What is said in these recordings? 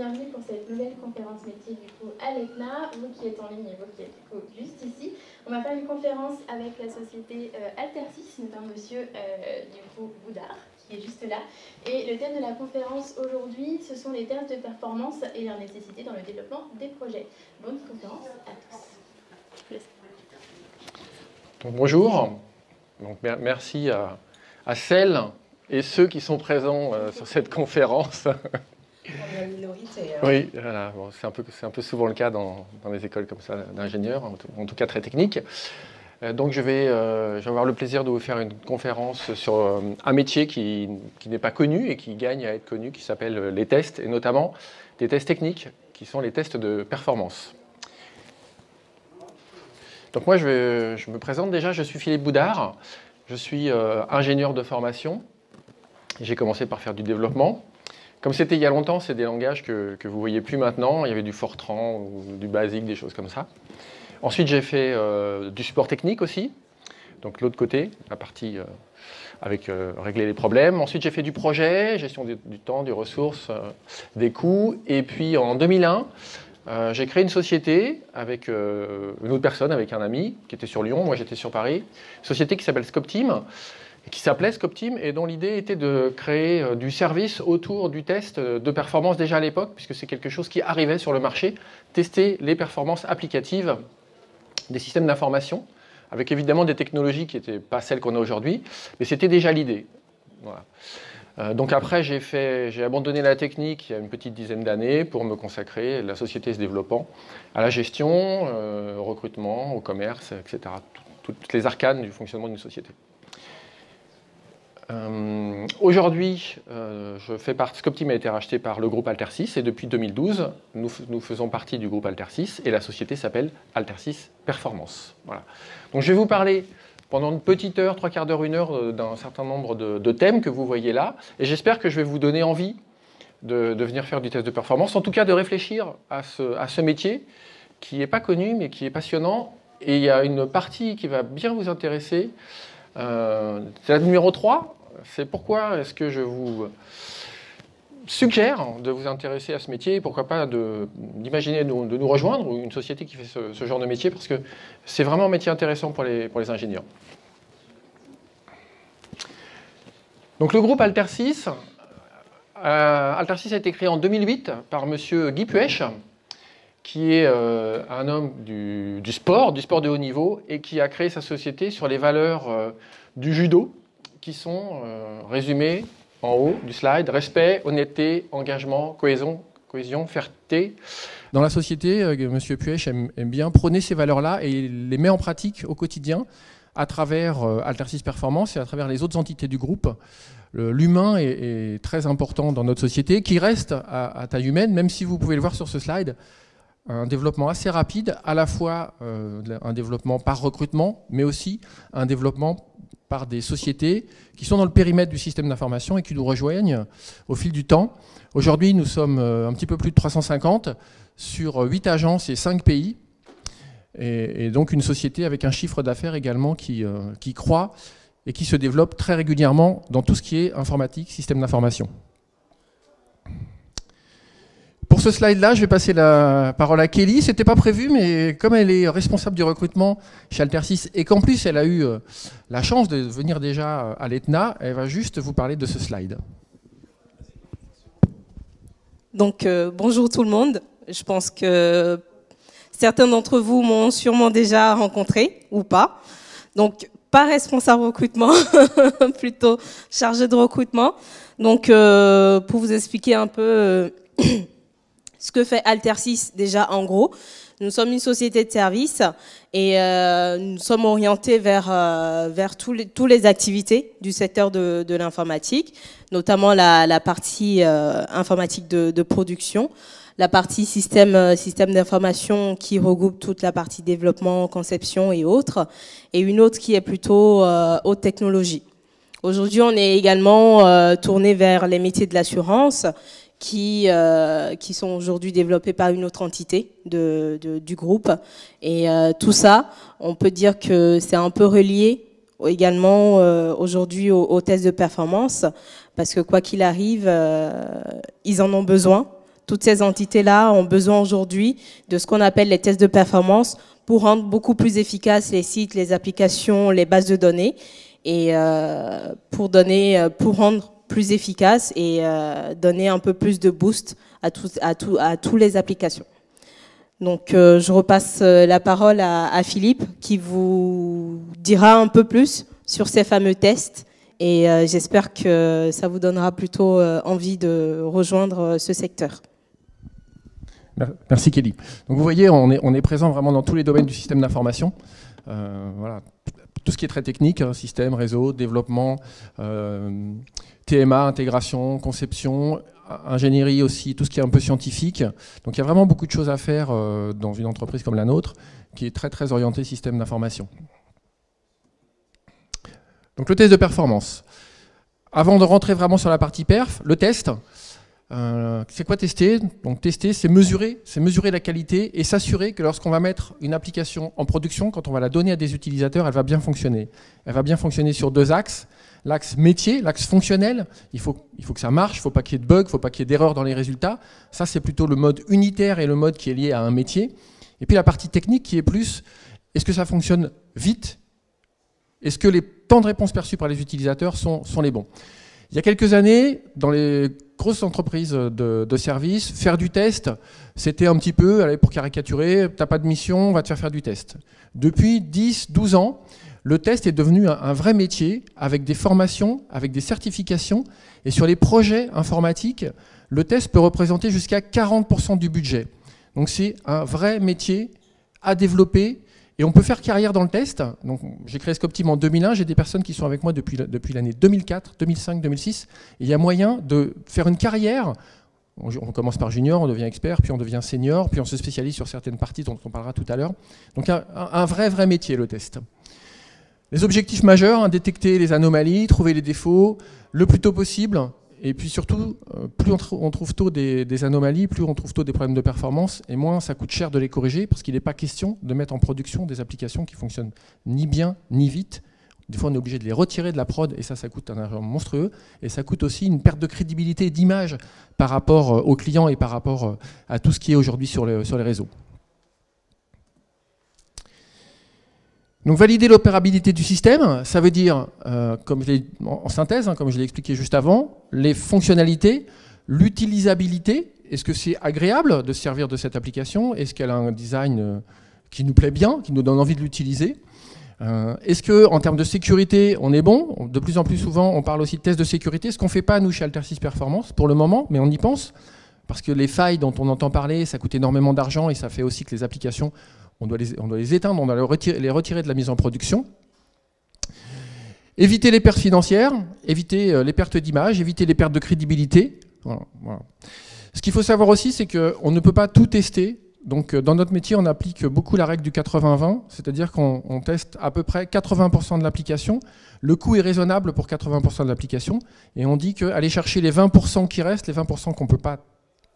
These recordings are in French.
bienvenue pour cette nouvelle conférence métier du coup à l'ETNA. Vous qui êtes en ligne et vous qui êtes du coup juste ici. On va faire une conférence avec la société Altersys, notamment monsieur du coup Boudard, qui est juste là. Et le thème de la conférence aujourd'hui, ce sont les tests de performance et leur nécessité dans le développement des projets. Bonne conférence à tous. Donc, bonjour. Donc, merci à celles et ceux qui sont présents sur cette conférence. On est la minorité. Oui, voilà. Bon, c'est un peu souvent le cas dans les écoles comme ça d'ingénieurs, en tout cas très techniques. Donc je vais avoir le plaisir de vous faire une conférence sur un métier qui n'est pas connu et qui gagne à être connu, qui s'appelle les tests, et notamment des tests techniques, qui sont les tests de performance. Donc moi, je me présente déjà, je suis Philippe Boudard, je suis ingénieur de formation. J'ai commencé par faire du développement. Comme c'était il y a longtemps, c'est des langages que vous ne voyez plus maintenant. Il y avait du Fortran ou du Basic, des choses comme ça. Ensuite, j'ai fait du support technique aussi. Donc l'autre côté, la partie avec régler les problèmes. Ensuite, j'ai fait du projet, gestion du temps, des ressources, des coûts. Et puis en 2001, j'ai créé une société avec une autre personne, avec un ami qui était sur Lyon. Moi, j'étais sur Paris. Une société qui s'appelle Scopteam, qui s'appelait Scopteam, et dont l'idée était de créer du service autour du test de performance déjà à l'époque, puisque c'est quelque chose qui arrivait sur le marché, tester les performances applicatives des systèmes d'information, avec évidemment des technologies qui n'étaient pas celles qu'on a aujourd'hui, mais c'était déjà l'idée. Voilà. Donc après, j'ai abandonné la technique il y a une petite dizaine d'années pour me consacrer, la société se développant, à la gestion, au recrutement, au commerce, etc. Toutes les arcanes du fonctionnement d'une société. Aujourd'hui, Scopteam a été racheté par le groupe Altersys et depuis 2012, nous faisons partie du groupe Altersys et la société s'appelle Altersys Performance. Voilà. Donc je vais vous parler pendant une petite heure, 3/4 d'heure, 1 heure d'un certain nombre de thèmes que vous voyez là et j'espère que je vais vous donner envie de venir faire du test de performance, en tout cas de réfléchir à ce métier qui n'est pas connu mais qui est passionnant et il y a une partie qui va bien vous intéresser. C'est la numéro 3, c'est pourquoi est-ce que je vous suggère de vous intéresser à ce métier et pourquoi pas d'imaginer de nous rejoindre ou une société qui fait ce genre de métier parce que c'est vraiment un métier intéressant pour les ingénieurs. Donc le groupe Altersys a été créé en 2008 par monsieur Guy Puech, qui est un homme du sport de haut niveau et qui a créé sa société sur les valeurs du judo qui sont résumées en haut du slide. Respect, honnêteté, engagement, cohésion, fierté. Dans la société, M. Puech aime bien prôner ces valeurs-là et il les met en pratique au quotidien à travers Altersys Performance et à travers les autres entités du groupe. L'humain est très important dans notre société, qui reste à taille humaine, même si vous pouvez le voir sur ce slide. Un développement assez rapide, à la fois un développement par recrutement, mais aussi un développement par des sociétés qui sont dans le périmètre du système d'information et qui nous rejoignent au fil du temps. Aujourd'hui, nous sommes un petit peu plus de 350 sur 8 agences et 5 pays, et donc une société avec un chiffre d'affaires également qui croît et qui se développe très régulièrement dans tout ce qui est informatique, système d'information. Pour ce slide-là, je vais passer la parole à Kelly. Ce n'était pas prévu, mais comme elle est responsable du recrutement chez Altersys et qu'en plus elle a eu la chance de venir déjà à l'ETNA, elle va juste vous parler de ce slide. Donc bonjour tout le monde. Je pense que certains d'entre vous m'ont sûrement déjà rencontré ou pas. Donc pas responsable recrutement, plutôt chargé de recrutement. Donc pour vous expliquer un peu ce que fait Altersys déjà en gros, nous sommes une société de services et nous sommes orientés vers tous les activités du secteur de l'informatique, notamment la partie informatique de production, la partie système d'information qui regroupe toute la partie développement, conception et autres, et une autre qui est plutôt haute technologie. Aujourd'hui, on est également tourné vers les métiers de l'assurance, qui sont aujourd'hui développés par une autre entité du groupe. Et tout ça, on peut dire que c'est un peu relié également aujourd'hui aux tests de performance, parce que quoi qu'il arrive, ils en ont besoin toutes ces entités-là ont besoin aujourd'hui de ce qu'on appelle les tests de performance pour rendre beaucoup plus efficaces les sites, les applications, les bases de données, et pour rendre plus efficace et donner un peu plus de boost à toutes les applications. Donc, je repasse la parole à Philippe qui vous dira un peu plus sur ces fameux tests et j'espère que ça vous donnera plutôt envie de rejoindre ce secteur. Merci Kelly. Donc vous voyez, on est présent vraiment dans tous les domaines du système d'information. Voilà, tout ce qui est très technique, hein, système, réseau, développement, TMA, intégration, conception, ingénierie aussi, tout ce qui est un peu scientifique. Donc il y a vraiment beaucoup de choses à faire dans une entreprise comme la nôtre, qui est très très orientée système d'information. Donc le test de performance. Avant de rentrer vraiment sur la partie perf, le test, c'est quoi tester? Donc tester, c'est mesurer la qualité et s'assurer que lorsqu'on va mettre une application en production, quand on va la donner à des utilisateurs, elle va bien fonctionner. Elle va bien fonctionner sur deux axes. L'axe métier, l'axe fonctionnel, il faut que ça marche, il ne faut pas qu'il y ait de bugs, il ne faut pas qu'il y ait d'erreurs dans les résultats. Ça, c'est plutôt le mode unitaire et le mode qui est lié à un métier. Et puis la partie technique qui est plus, est-ce que ça fonctionne vite? Est-ce que les temps de réponse perçus par les utilisateurs sont les bons? Il y a quelques années, dans les grosses entreprises de services, faire du test, c'était un petit peu, allez, pour caricaturer, tu n'as pas de mission, on va te faire du test. Depuis 10, 12 ans, le test est devenu un vrai métier, avec des formations, avec des certifications, et sur les projets informatiques, le test peut représenter jusqu'à 40% du budget. Donc c'est un vrai métier à développer, et on peut faire carrière dans le test. Donc, j'ai créé Scopteam en 2001, j'ai des personnes qui sont avec moi depuis l'année 2004, 2005, 2006. Et il y a moyen de faire une carrière. On commence par junior, on devient expert, puis on devient senior, puis on se spécialise sur certaines parties dont on parlera tout à l'heure. Donc un vrai métier, le test. Les objectifs majeurs, hein, détecter les anomalies, trouver les défauts le plus tôt possible. Et puis surtout, plus on trouve tôt des anomalies, plus on trouve tôt des problèmes de performance, et moins ça coûte cher de les corriger, parce qu'il n'est pas question de mettre en production des applications qui fonctionnent ni bien, ni vite. Des fois, on est obligé de les retirer de la prod, et ça coûte un argent monstrueux, et ça coûte aussi une perte de crédibilité et d'image par rapport aux clients et par rapport à tout ce qui est aujourd'hui sur les réseaux. Donc valider l'opérabilité du système, ça veut dire, en synthèse, hein, comme je l'ai expliqué juste avant, les fonctionnalités, l'utilisabilité, est-ce que c'est agréable de se servir de cette application? Est-ce qu'elle a un design qui nous plaît bien, qui nous donne envie de l'utiliser? Est-ce qu'en termes de sécurité, on est bon? De plus en plus souvent, on parle aussi de tests de sécurité, ce qu'on ne fait pas nous chez Altersys Performance pour le moment, mais on y pense, parce que les failles dont on entend parler, ça coûte énormément d'argent et ça fait aussi que les applications, on doit les éteindre, on doit les retirer de la mise en production. Éviter les pertes financières, éviter les pertes d'image, éviter les pertes de crédibilité. Voilà. Ce qu'il faut savoir aussi, c'est qu'on ne peut pas tout tester. Donc dans notre métier, on applique beaucoup la règle du 80-20, c'est-à-dire qu'on teste à peu près 80% de l'application. Le coût est raisonnable pour 80% de l'application. Et on dit qu'aller chercher les 20% qui restent, les 20% qu'on ne peut pas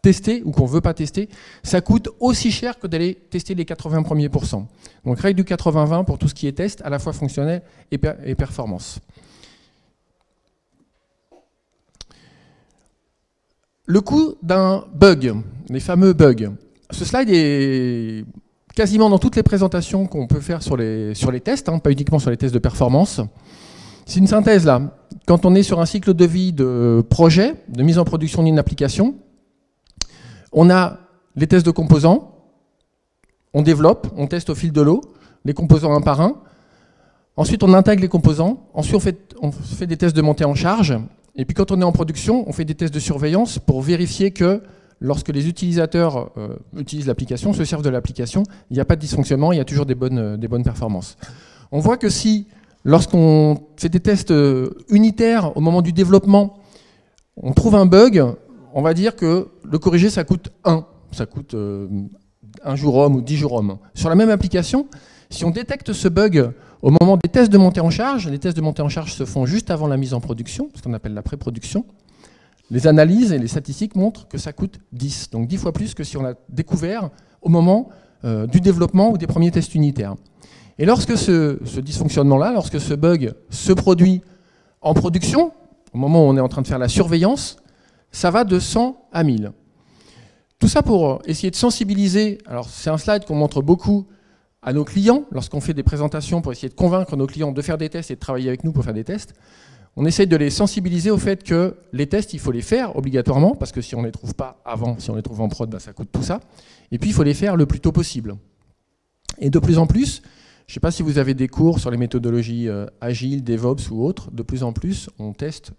tester ou qu'on ne veut pas tester, ça coûte aussi cher que d'aller tester les 80 premiers pourcents. Donc règle du 80-20 pour tout ce qui est test, à la fois fonctionnel et performance. Le coût d'un bug, les fameux bugs. Ce slide est quasiment dans toutes les présentations qu'on peut faire sur les tests, hein, pas uniquement sur les tests de performance. C'est une synthèse là. Quand on est sur un cycle de vie de projet, de mise en production d'une application, on a les tests de composants, on développe, on teste au fil de l'eau, les composants un par un. Ensuite, on intègre les composants. Ensuite, on fait des tests de montée en charge. Et puis, quand on est en production, on fait des tests de surveillance pour vérifier que lorsque les utilisateurs utilisent l'application, se servent de l'application, il n'y a pas de dysfonctionnement, il y a toujours des bonnes performances. On voit que si, lorsqu'on fait des tests unitaires au moment du développement, on trouve un bug, on va dire que le corriger, ça coûte 1 jour homme ou 10 jours homme. Sur la même application, si on détecte ce bug au moment des tests de montée en charge, les tests de montée en charge se font juste avant la mise en production, ce qu'on appelle la pré-production, les analyses et les statistiques montrent que ça coûte 10, donc 10 fois plus que si on l'a découvert au moment du développement ou des premiers tests unitaires. Et lorsque ce dysfonctionnement-là, lorsque ce bug se produit en production, au moment où on est en train de faire la surveillance, ça va de 100 à 1000. Tout ça pour essayer de sensibiliser. Alors c'est un slide qu'on montre beaucoup à nos clients lorsqu'on fait des présentations pour essayer de convaincre nos clients de faire des tests et de travailler avec nous pour faire des tests. On essaye de les sensibiliser au fait que les tests, il faut les faire obligatoirement, parce que si on ne les trouve pas avant, si on les trouve en prod, ça coûte tout ça. Et puis il faut les faire le plus tôt possible. Et de plus en plus, je ne sais pas si vous avez des cours sur les méthodologies agiles, DevOps ou autres, de plus en plus, on teste,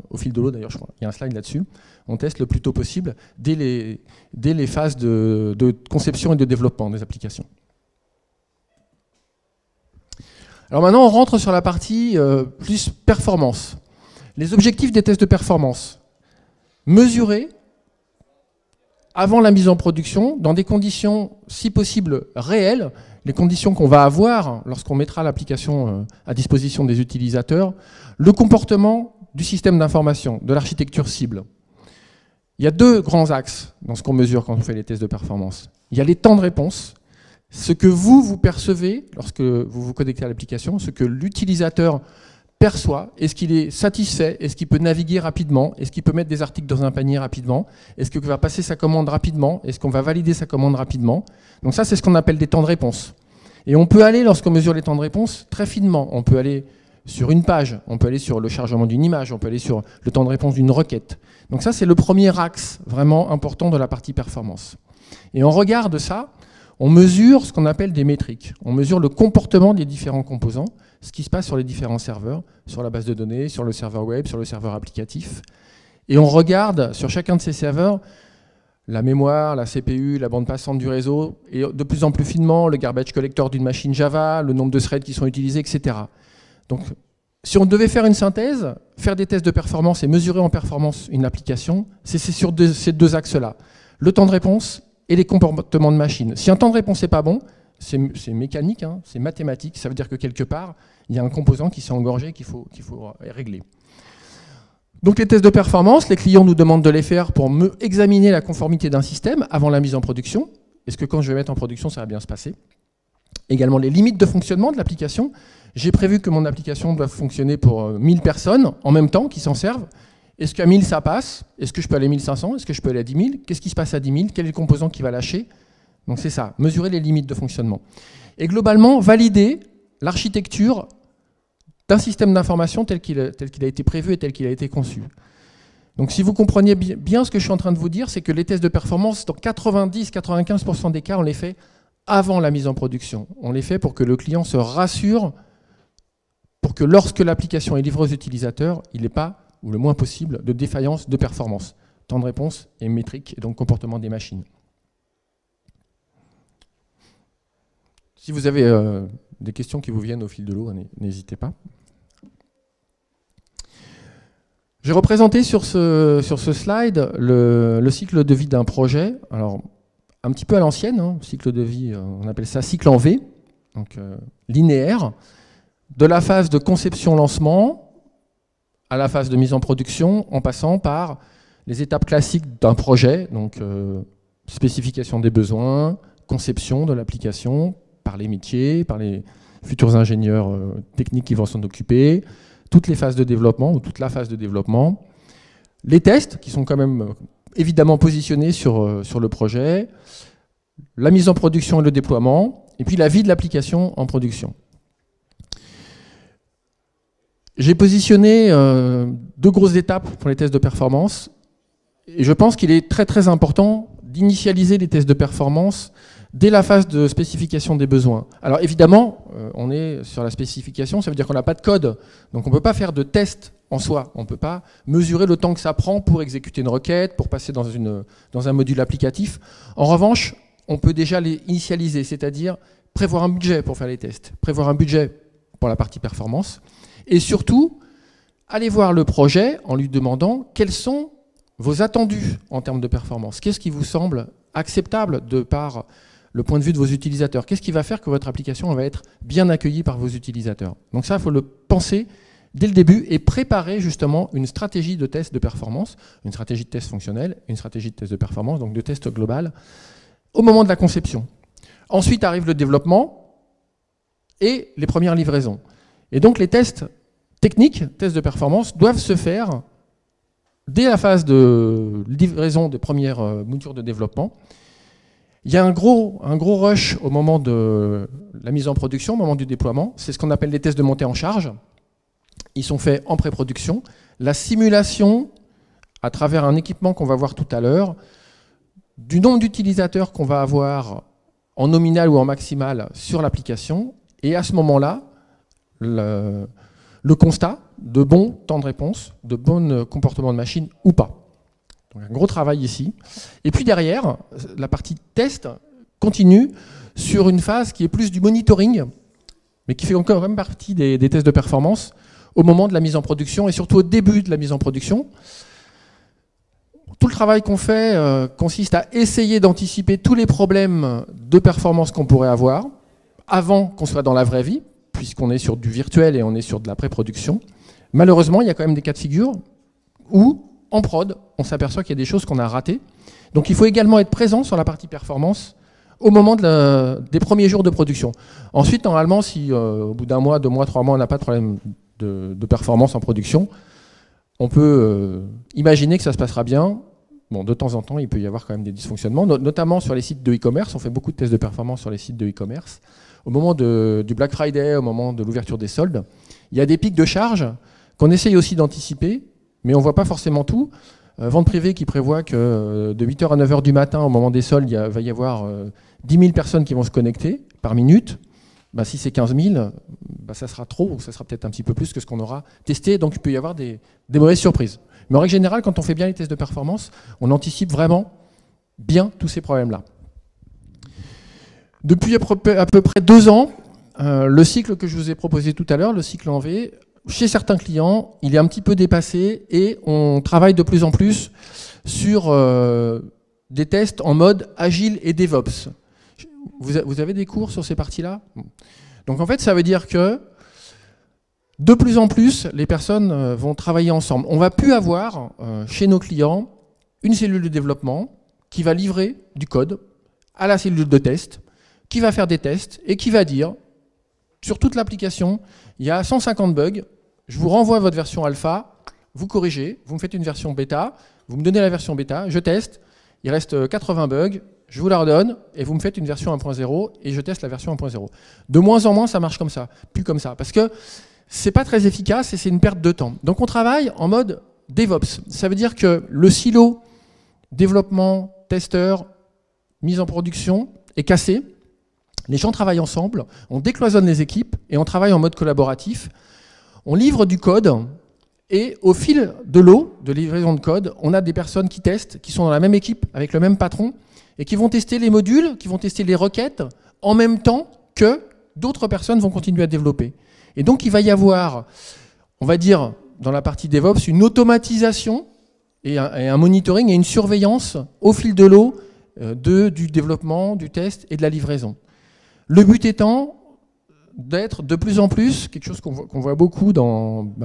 au fil de l'eau d'ailleurs, je crois, il y a un slide là-dessus, on teste le plus tôt possible dès les phases de conception et de développement des applications. Alors maintenant, on rentre sur la partie plus performance. Les objectifs des tests de performance. Mesurer avant la mise en production, dans des conditions, si possible, réelles, les conditions qu'on va avoir lorsqu'on mettra l'application à disposition des utilisateurs, le comportement du système d'information, de l'architecture cible. Il y a deux grands axes dans ce qu'on mesure quand on fait les tests de performance. Il y a les temps de réponse, ce que vous percevez lorsque vous vous connectez à l'application, ce que l'utilisateur perçoit, est-ce qu'il est satisfait, est-ce qu'il peut naviguer rapidement, est-ce qu'il peut mettre des articles dans un panier rapidement, est-ce qu'il va passer sa commande rapidement, est-ce qu'on va valider sa commande rapidement. Donc ça, c'est ce qu'on appelle des temps de réponse. Et on peut aller, lorsqu'on mesure les temps de réponse, très finement. On peut aller sur une page, on peut aller sur le chargement d'une image, on peut aller sur le temps de réponse d'une requête. Donc ça, c'est le premier axe vraiment important de la partie performance. Et on regarde ça, on mesure ce qu'on appelle des métriques. On mesure le comportement des différents composants, ce qui se passe sur les différents serveurs, sur la base de données, sur le serveur web, sur le serveur applicatif. Et on regarde sur chacun de ces serveurs la mémoire, la CPU, la bande passante du réseau, et de plus en plus finement, le garbage collector d'une machine Java, le nombre de threads qui sont utilisés, etc. Donc, si on devait faire une synthèse, faire des tests de performance et mesurer en performance une application, c'est sur ces deux axes-là. Le temps de réponse et les comportements de machine. Si un temps de réponse n'est pas bon, c'est mécanique, hein, c'est mathématique, ça veut dire que quelque part, il y a un composant qui s'est engorgé qu'il faut régler. Donc les tests de performance, les clients nous demandent de les faire pour examiner la conformité d'un système avant la mise en production. Est-ce que quand je vais mettre en production, ça va bien se passer? Également les limites de fonctionnement de l'application. J'ai prévu que mon application doit fonctionner pour 1000 personnes en même temps qui s'en servent. Est-ce qu'à 1000 ça passe? Est-ce que je peux aller à 1500? Est-ce que je peux aller à 10 000? Qu'est-ce qui se passe à 10 000? Quel est le composant qui va lâcher? Donc c'est ça, mesurer les limites de fonctionnement. Et globalement, valider l'architecture d'un système d'information tel qu'il a été prévu et tel qu'il a été conçu. Donc si vous compreniez bien ce que je suis en train de vous dire, c'est que les tests de performance, dans 90-95% des cas, on les fait avant la mise en production. On les fait pour que le client se rassure, pour que lorsque l'application est livrée aux utilisateurs, il n'ait pas, ou le moins possible, de défaillance de performance. Temps de réponse et métrique, et donc comportement des machines. Si vous avez des questions qui vous viennent au fil de l'eau, n'hésitez pas. J'ai représenté sur ce slide le cycle de vie d'un projet. Alors, un petit peu à l'ancienne, hein, cycle de vie, on appelle ça cycle en V, donc linéaire, de la phase de conception-lancement à la phase de mise en production, en passant par les étapes classiques d'un projet, donc spécification des besoins, conception de l'application, par les métiers, par les futurs ingénieurs techniques qui vont s'en occuper, toutes les phases de développement ou toute la phase de développement, les tests qui sont quand même évidemment positionnés sur le projet, la mise en production et le déploiement, et puis la vie de l'application en production. J'ai positionné deux grosses étapes pour les tests de performance, et je pense qu'il est très très important d'initialiser les tests de performance dès la phase de spécification des besoins. Alors évidemment, on est sur la spécification, ça veut dire qu'on n'a pas de code, donc on ne peut pas faire de test en soi, on ne peut pas mesurer le temps que ça prend pour exécuter une requête, pour passer dans un module applicatif. En revanche, on peut déjà les initialiser, c'est-à-dire prévoir un budget pour faire les tests, prévoir un budget pour la partie performance, et surtout, aller voir le projet en lui demandant quels sont vos attendus en termes de performance. Qu'est-ce qui vous semble acceptable de par le point de vue de vos utilisateurs? Qu'est-ce qui va faire que votre application va être bien accueillie par vos utilisateurs? Donc ça, il faut le penser dès le début et préparer justement une stratégie de test de performance, une stratégie de test fonctionnel, une stratégie de test de performance, donc de test global, au moment de la conception. Ensuite arrive le développement et les premières livraisons. Et donc les tests techniques, tests de performance, doivent se faire dès la phase de livraison des premières moutures de développement, il y a un gros rush au moment de la mise en production, au moment du déploiement. C'est ce qu'on appelle les tests de montée en charge. Ils sont faits en pré-production. La simulation, à travers un équipement qu'on va voir tout à l'heure, du nombre d'utilisateurs qu'on va avoir en nominal ou en maximal sur l'application, et à ce moment-là, le constat de bons temps de réponse, de bons comportements de machine ou pas. Donc un gros travail ici. Et puis derrière, la partie test continue sur une phase qui est plus du monitoring, mais qui fait encore même partie des tests de performance au moment de la mise en production et surtout au début de la mise en production. Tout le travail qu'on fait consiste à essayer d'anticiper tous les problèmes de performance qu'on pourrait avoir avant qu'on soit dans la vraie vie, puisqu'on est sur du virtuel et on est sur de la pré-production. Malheureusement, il y a quand même des cas de figure où, en prod, on s'aperçoit qu'il y a des choses qu'on a ratées. Donc il faut également être présent sur la partie performance au moment des premiers jours de production. Ensuite, normalement, si au bout d'un mois, 2 mois, 3 mois, on n'a pas de problème de performance en production, on peut imaginer que ça se passera bien. Bon, de temps en temps, il peut y avoir quand même des dysfonctionnements, notamment sur les sites de e-commerce. On fait beaucoup de tests de performance sur les sites de e-commerce. Au moment du Black Friday, au moment de l'ouverture des soldes, il y a des pics de charge qu'on essaye aussi d'anticiper, mais on ne voit pas forcément tout. Vente privée qui prévoit que de 8h à 9h du matin, au moment des soldes, il va y avoir 10 000 personnes qui vont se connecter par minute. Bah, si c'est 15 000, bah, ça sera trop, ou ça sera peut-être un petit peu plus que ce qu'on aura testé, donc il peut y avoir des mauvaises surprises. Mais en règle générale, quand on fait bien les tests de performance, on anticipe vraiment bien tous ces problèmes-là. Depuis à peu près 2 ans, le cycle que je vous ai proposé tout à l'heure, le cycle en V, chez certains clients, il est un petit peu dépassé et on travaille de plus en plus sur des tests en mode agile et DevOps. Vous avez des cours sur ces parties-là? Donc en fait, ça veut dire que de plus en plus, les personnes vont travailler ensemble. On ne va plus avoir chez nos clients une cellule de développement qui va livrer du code à la cellule de test, qui va faire des tests et qui va dire, sur toute l'application, il y a 150 bugs, je vous renvoie votre version alpha, vous corrigez, vous me faites une version bêta, vous me donnez la version bêta, je teste, il reste 80 bugs, je vous la redonne et vous me faites une version 1.0 et je teste la version 1.0. De moins en moins, ça marche comme ça, plus comme ça, parce que c'est pas très efficace et c'est une perte de temps. Donc on travaille en mode DevOps. Ça veut dire que le silo développement, testeur, mise en production est cassé. Les gens travaillent ensemble, on décloisonne les équipes et on travaille en mode collaboratif. On livre du code et au fil de l'eau, de livraison de code, on a des personnes qui testent, qui sont dans la même équipe, avec le même patron, et qui vont tester les modules, qui vont tester les requêtes, en même temps que d'autres personnes vont continuer à développer. Et donc il va y avoir, on va dire, dans la partie DevOps, une automatisation et un monitoring et une surveillance au fil de l'eau du développement, du test et de la livraison. Le but étant d'être de plus en plus, quelque chose qu'on voit beaucoup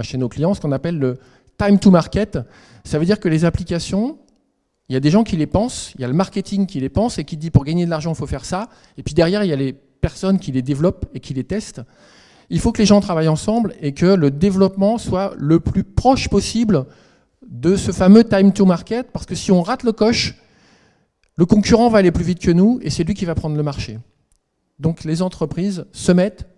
chez nos clients, ce qu'on appelle le time to market. Ça veut dire que les applications, il y a des gens qui les pensent, il y a le marketing qui les pense et qui dit pour gagner de l'argent, il faut faire ça. Et puis derrière, il y a les personnes qui les développent et qui les testent. Il faut que les gens travaillent ensemble et que le développement soit le plus proche possible de ce fameux time to market, parce que si on rate le coche, le concurrent va aller plus vite que nous et c'est lui qui va prendre le marché. Donc les entreprises se mettent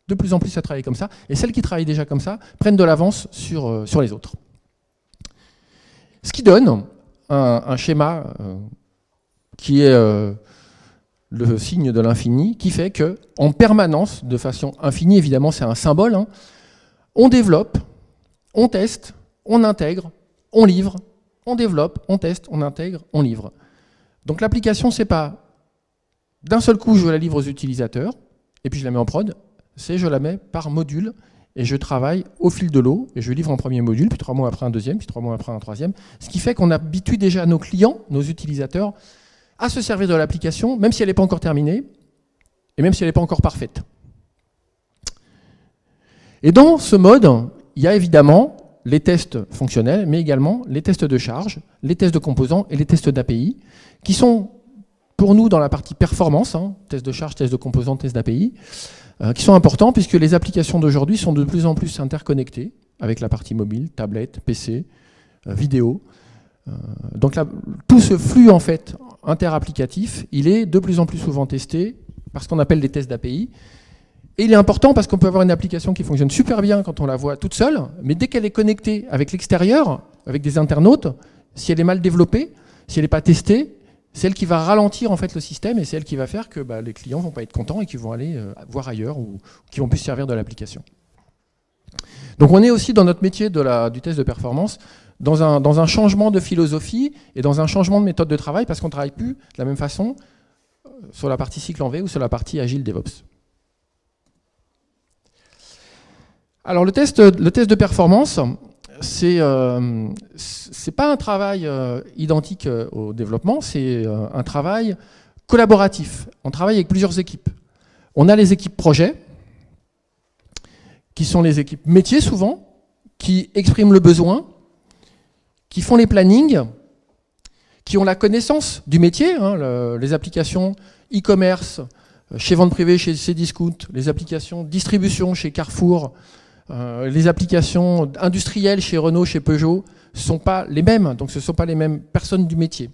de plus en plus à travailler comme ça, et celles qui travaillent déjà comme ça prennent de l'avance sur les autres. Ce qui donne un schéma qui est le signe de l'infini, qui fait qu'en permanence, de façon infinie, évidemment c'est un symbole, hein, on développe, on teste, on intègre, on livre, on développe, on teste, on intègre, on livre. Donc l'application, c'est pas d'un seul coup je la livre aux utilisateurs, et puis je la mets en prod, c'est je la mets par module, et je travaille au fil de l'eau, et je livre en premier module, puis 3 mois après un deuxième, puis 3 mois après un troisième, ce qui fait qu'on habitue déjà nos clients, nos utilisateurs, à se servir de l'application, même si elle n'est pas encore terminée, et même si elle n'est pas encore parfaite. Et dans ce mode, il y a évidemment les tests fonctionnels, mais également les tests de charge, les tests de composants et les tests d'API, qui sont pour nous dans la partie performance, hein, tests de charge, tests de composants, tests d'API, qui sont importants puisque les applications d'aujourd'hui sont de plus en plus interconnectées avec la partie mobile, tablette, PC, vidéo. Donc là, tout ce flux en fait interapplicatif, il est de plus en plus souvent testé par ce qu'on appelle des tests d'API. Et il est important parce qu'on peut avoir une application qui fonctionne super bien quand on la voit toute seule, mais dès qu'elle est connectée avec l'extérieur, avec des internautes, si elle est mal développée, si elle n'est pas testée, c'est elle qui va ralentir en fait le système et c'est elle qui va faire que les clients ne vont pas être contents et qu'ils vont aller voir ailleurs ou qui vont plus se servir de l'application. Donc on est aussi dans notre métier du test de performance dans un changement de philosophie et dans un changement de méthode de travail parce qu'on ne travaille plus de la même façon sur la partie cycle en V ou sur la partie agile DevOps. Alors le test de performance, c'est pas un travail identique au développement, c'est un travail collaboratif. On travaille avec plusieurs équipes. On a les équipes projet, qui sont les équipes métiers souvent, qui expriment le besoin, qui font les plannings, qui ont la connaissance du métier, les applications e-commerce, chez Vente Privée, chez Cdiscount, les applications distribution chez Carrefour, les applications industrielles chez Renault, chez Peugeot, ne sont pas les mêmes, donc ce ne sont pas les mêmes personnes du métier.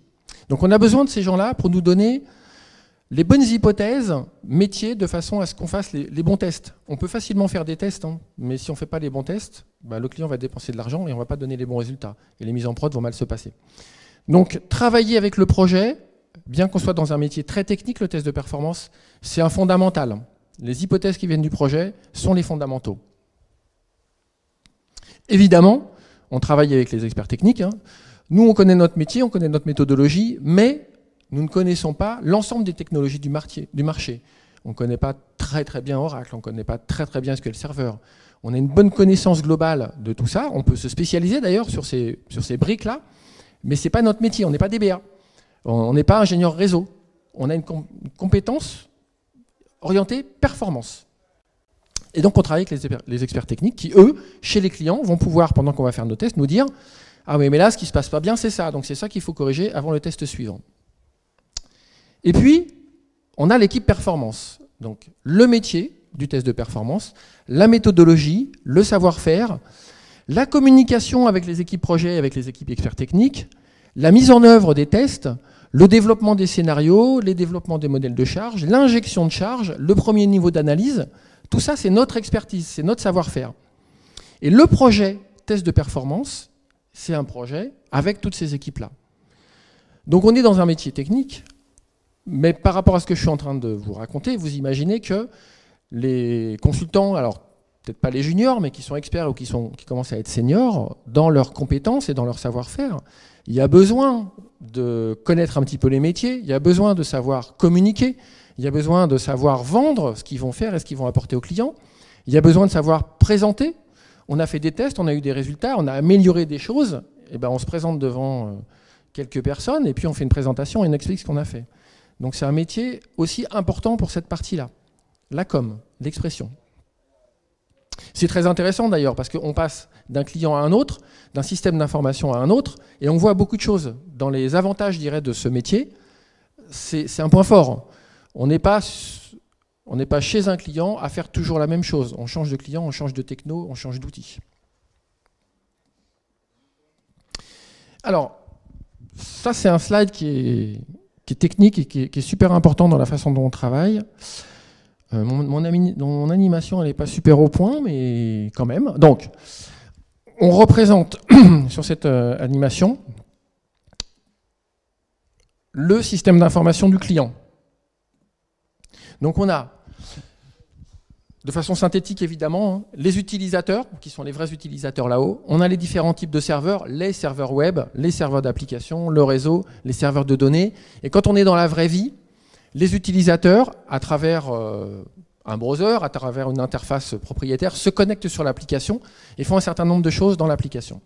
Donc on a besoin de ces gens-là pour nous donner les bonnes hypothèses métiers de façon à ce qu'on fasse les bons tests. On peut facilement faire des tests, mais si on ne fait pas les bons tests, le client va dépenser de l'argent et on ne va pas donner les bons résultats. Et les mises en prod vont mal se passer. Donc travailler avec le projet, bien qu'on soit dans un métier très technique, le test de performance, c'est un fondamental. Les hypothèses qui viennent du projet sont les fondamentaux. Évidemment, on travaille avec les experts techniques. Nous, on connaît notre métier, on connaît notre méthodologie, mais nous ne connaissons pas l'ensemble des technologies du marché. On ne connaît pas très très bien Oracle, on ne connaît pas très très bien SQL Server. On a une bonne connaissance globale de tout ça. On peut se spécialiser d'ailleurs sur ces briques-là, mais ce n'est pas notre métier, on n'est pas DBA. On n'est pas ingénieur réseau. On a une compétence orientée performance. Et donc on travaille avec les experts techniques qui, eux, chez les clients, vont pouvoir, pendant qu'on va faire nos tests, nous dire « Ah oui, mais là, ce qui ne se passe pas bien, c'est ça. Donc c'est ça qu'il faut corriger avant le test suivant. » Et puis, on a l'équipe performance. Donc le métier du test de performance, la méthodologie, le savoir-faire, la communication avec les équipes projet, avec les équipes experts techniques, la mise en œuvre des tests, le développement des scénarios, les développements des modèles de charge, l'injection de charge, le premier niveau d'analyse. Tout ça, c'est notre expertise, c'est notre savoir-faire. Et le projet test de performance, c'est un projet avec toutes ces équipes-là. Donc on est dans un métier technique, mais par rapport à ce que je suis en train de vous raconter, vous imaginez que les consultants, alors peut-être pas les juniors, mais qui sont experts ou qui commencent à être seniors, dans leurs compétences et dans leur savoir-faire, il y a besoin de connaître un petit peu les métiers, il y a besoin de savoir communiquer, il y a besoin de savoir vendre ce qu'ils vont faire et ce qu'ils vont apporter aux clients. Il y a besoin de savoir présenter. On a fait des tests, on a eu des résultats, on a amélioré des choses. Et on se présente devant quelques personnes et puis on fait une présentation et on explique ce qu'on a fait. Donc c'est un métier aussi important pour cette partie-là. La com, l'expression. C'est très intéressant d'ailleurs parce qu'on passe d'un client à un autre, d'un système d'information à un autre et on voit beaucoup de choses. Dans les avantages, je dirais, de ce métier, c'est un point fort. On n'est pas chez un client à faire toujours la même chose. On change de client, on change de techno, on change d'outil. Alors, ça c'est un slide qui est technique et qui est super important dans la façon dont on travaille. Mon animation, elle n'est pas super au point, mais quand même. Donc, on représente sur cette animation le système d'information du client. Donc on a, de façon synthétique évidemment, les utilisateurs, qui sont les vrais utilisateurs là-haut. On a les différents types de serveurs, les serveurs web, les serveurs d'application, le réseau, les serveurs de données. Et quand on est dans la vraie vie, les utilisateurs, à travers un browser, à travers une interface propriétaire, se connectent sur l'application et font un certain nombre de choses dans l'application.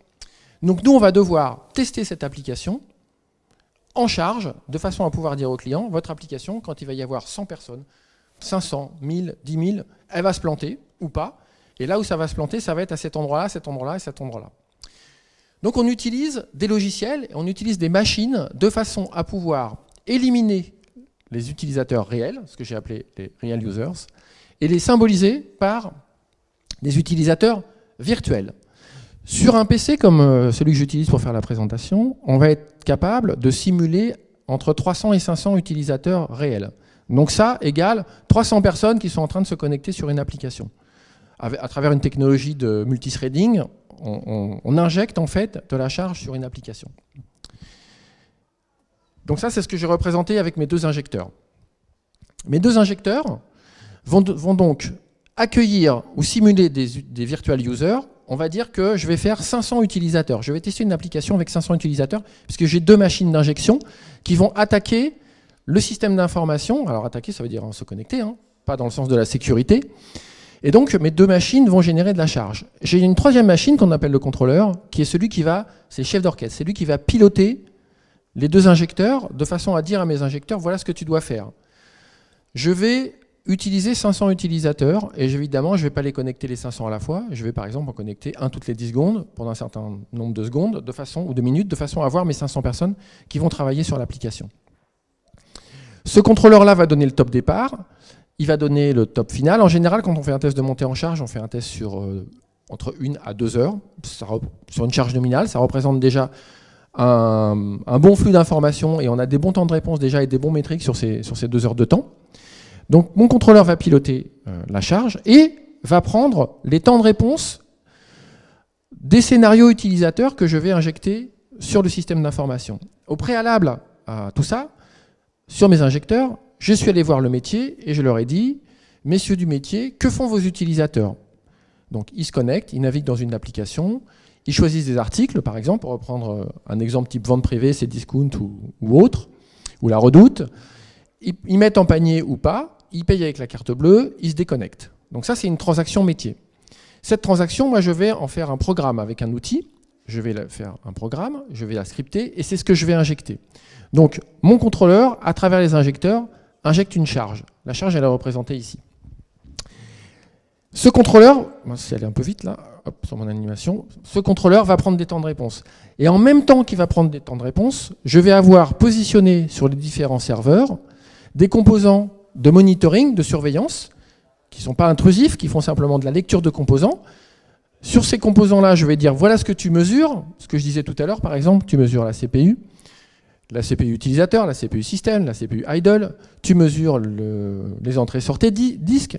Donc nous, on va devoir tester cette application en charge, de façon à pouvoir dire au client, votre application, quand il va y avoir 100 personnes, 500, 1000, 10 000, elle va se planter ou pas. Et là où ça va se planter, ça va être à cet endroit-là, cet endroit-là et cet endroit-là. Donc on utilise des logiciels, on utilise des machines de façon à pouvoir éliminer les utilisateurs réels, ce que j'ai appelé les real users, et les symboliser par des utilisateurs virtuels. Sur un PC comme celui que j'utilise pour faire la présentation, on va être capable de simuler entre 300 et 500 utilisateurs réels. Donc ça égale 300 personnes qui sont en train de se connecter sur une application. À travers une technologie de multithreading, on injecte en fait de la charge sur une application. Donc ça, c'est ce que j'ai représenté avec mes deux injecteurs. Mes deux injecteurs vont donc accueillir ou simuler des virtual users. On va dire que je vais faire 500 utilisateurs. Je vais tester une application avec 500 utilisateurs, puisque j'ai deux machines d'injection qui vont attaquer le système d'information. Alors attaquer, ça veut dire se connecter, hein, pas dans le sens de la sécurité. Et donc mes deux machines vont générer de la charge. J'ai une troisième machine qu'on appelle le contrôleur, qui est celui qui va, c'est le chef d'orchestre, c'est lui qui va piloter les deux injecteurs de façon à dire à mes injecteurs, voilà ce que tu dois faire. Je vais utiliser 500 utilisateurs, et évidemment, je ne vais pas les connecter les 500 à la fois. Je vais par exemple en connecter un toutes les 10 secondes, pendant un certain nombre de secondes, ou de minutes, de façon à avoir mes 500 personnes qui vont travailler sur l'application. Ce contrôleur-là va donner le top départ, il va donner le top final. En général, quand on fait un test de montée en charge, on fait un test sur entre 1 à 2 heures, sur une charge nominale. Ça représente déjà un bon flux d'informations, et on a des bons temps de réponse déjà et des bons métriques sur ces 2 heures de temps. Donc mon contrôleur va piloter la charge et va prendre les temps de réponse des scénarios utilisateurs que je vais injecter sur le système d'information. Au préalable à tout ça, sur mes injecteurs, je suis allé voir le métier et je leur ai dit, messieurs du métier, que font vos utilisateurs? Donc ils se connectent, ils naviguent dans une application, ils choisissent des articles, par exemple, pour reprendre un exemple type vente privée, c'est Discount ou autre, ou la Redoute. Ils mettent en panier ou pas, ils payent avec la carte bleue, ils se déconnectent. Donc ça, c'est une transaction métier. Cette transaction, moi, je vais en faire un programme avec un outil. Je vais faire un programme, je vais la scripter, et c'est ce que je vais injecter. Donc, mon contrôleur, à travers les injecteurs, injecte une charge. La charge, elle est représentée ici. Ce contrôleur, si elle est un peu vite là, hop, sur mon animation, ce contrôleur va prendre des temps de réponse. Et en même temps qu'il va prendre des temps de réponse, je vais avoir positionné sur les différents serveurs des composants de monitoring, de surveillance, qui ne sont pas intrusifs, qui font simplement de la lecture de composants. Sur ces composants-là, je vais dire, voilà ce que tu mesures. Ce que je disais tout à l'heure, par exemple, tu mesures la CPU utilisateur, la CPU système, la CPU idle. Tu mesures les entrées-sorties disques,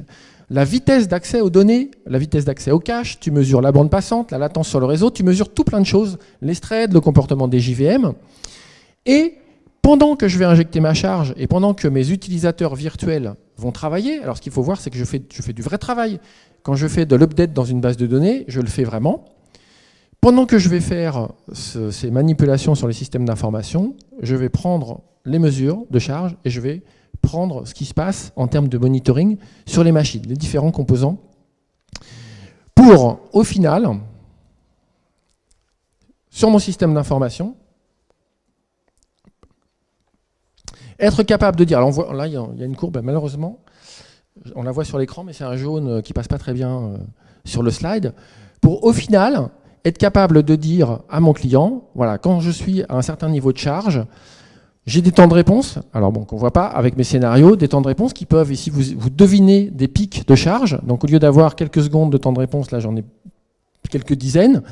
la vitesse d'accès aux données, la vitesse d'accès au cache. Tu mesures la bande passante, la latence sur le réseau. Tu mesures tout plein de choses, les threads, le comportement des JVM. Et pendant que je vais injecter ma charge et pendant que mes utilisateurs virtuels vont travailler, alors ce qu'il faut voir, c'est que je fais du vrai travail. Quand je fais de l'update dans une base de données, je le fais vraiment. Pendant que je vais faire ces manipulations sur les systèmes d'information, je vais prendre les mesures de charge et je vais prendre ce qui se passe en termes de monitoring sur les machines, les différents composants, pour, au final, sur mon système d'information, être capable de dire, alors là il y a une courbe, malheureusement, on la voit sur l'écran, mais c'est un jaune qui passe pas très bien sur le slide, pour au final être capable de dire à mon client, voilà, quand je suis à un certain niveau de charge, j'ai des temps de réponse, alors bon, qu'on ne voit pas avec mes scénarios, des temps de réponse qui peuvent, ici vous devinez des pics de charge, donc au lieu d'avoir quelques secondes de temps de réponse, là j'en ai quelques dizaines,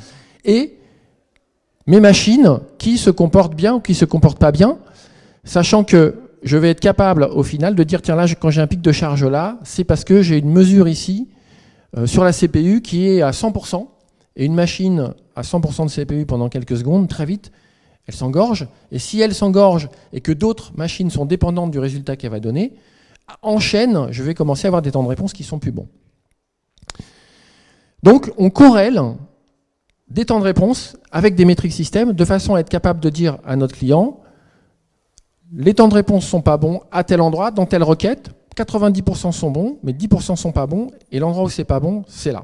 et mes machines qui se comportent bien ou qui ne se comportent pas bien, sachant que je vais être capable au final de dire, tiens là, quand j'ai un pic de charge là, c'est parce que j'ai une mesure ici sur la CPU qui est à 100%, et une machine à 100% de CPU pendant quelques secondes, très vite, elle s'engorge, et si elle s'engorge et que d'autres machines sont dépendantes du résultat qu'elle va donner, en chaîne, je vais commencer à avoir des temps de réponse qui sont plus bons. Donc on corrèle des temps de réponse avec des métriques système de façon à être capable de dire à notre client, les temps de réponse ne sont pas bons à tel endroit, dans telle requête, 90% sont bons, mais 10% ne sont pas bons, et l'endroit où c'est pas bon, c'est là.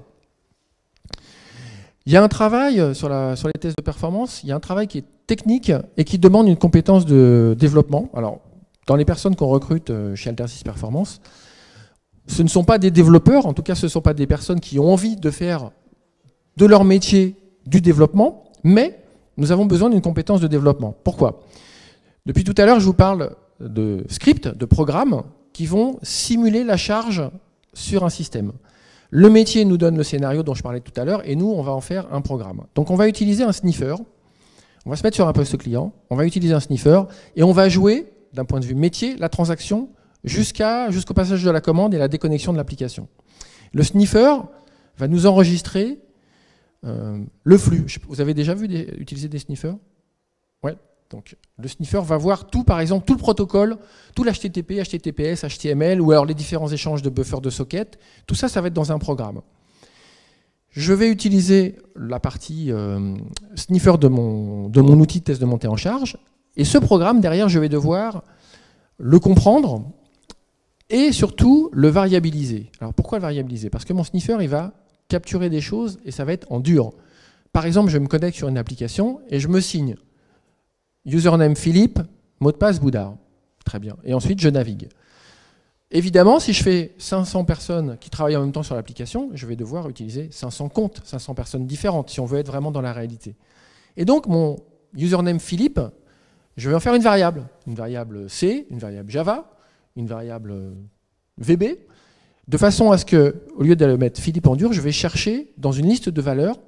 Il y a un travail sur les tests de performance, il y a un travail qui est technique et qui demande une compétence de développement. Alors, dans les personnes qu'on recrute chez Altersys Performance, ce ne sont pas des développeurs, en tout cas ce ne sont pas des personnes qui ont envie de faire de leur métier du développement, mais nous avons besoin d'une compétence de développement. Pourquoi ? Depuis tout à l'heure, je vous parle de scripts, de programmes qui vont simuler la charge sur un système. Le métier nous donne le scénario dont je parlais tout à l'heure et nous, on va en faire un programme. Donc on va utiliser un sniffer, on va se mettre sur un poste client, on va utiliser un sniffer et on va jouer, d'un point de vue métier, la transaction jusqu'au passage de la commande et la déconnexion de l'application. Le sniffer va nous enregistrer le flux. Vous avez déjà vu utiliser des sniffers? Ouais. Donc le sniffer va voir tout, par exemple, tout le protocole, tout l'HTTP, HTTPS, HTML, ou alors les différents échanges de buffers de sockets. Tout ça, ça va être dans un programme. Je vais utiliser la partie sniffer de mon outil de test de montée en charge. Et ce programme, derrière, je vais devoir le comprendre et surtout le variabiliser. Alors pourquoi le variabiliser? Parce que mon sniffer, il va capturer des choses et ça va être en dur. Par exemple, je me connecte sur une application et je me signe. Username Philippe, mot de passe Boudard. Très bien. Et ensuite, je navigue. Évidemment, si je fais 500 personnes qui travaillent en même temps sur l'application, je vais devoir utiliser 500 comptes, 500 personnes différentes, si on veut être vraiment dans la réalité. Et donc, mon username Philippe, je vais en faire une variable C, une variable Java, une variable VB, de façon à ce que, au lieu de le mettre Philippe en dur, je vais chercher dans une liste de valeurs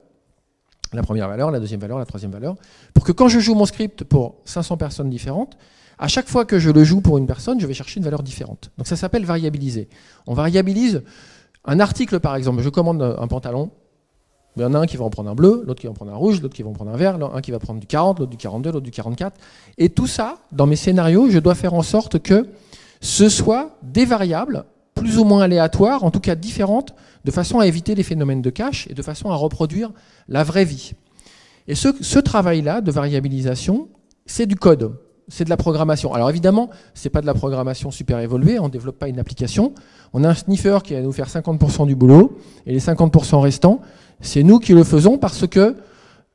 la première valeur, la deuxième valeur, la troisième valeur, pour que quand je joue mon script pour 500 personnes différentes, à chaque fois que je le joue pour une personne, je vais chercher une valeur différente. Donc ça s'appelle variabiliser. On variabilise un article, par exemple. Je commande un pantalon, il y en a un qui va en prendre un bleu, l'autre qui va en prendre un rouge, l'autre qui va en prendre un vert, un qui va prendre du 40, l'autre du 42, l'autre du 44. Et tout ça, dans mes scénarios, je dois faire en sorte que ce soit des variables plus ou moins aléatoires, en tout cas différentes, de façon à éviter les phénomènes de cache et de façon à reproduire la vraie vie. Et ce travail-là de variabilisation, c'est du code, c'est de la programmation. Alors évidemment, ce n'est pas de la programmation super évoluée, on ne développe pas une application. On a un sniffer qui va nous faire 50% du boulot, et les 50% restants, c'est nous qui le faisons parce que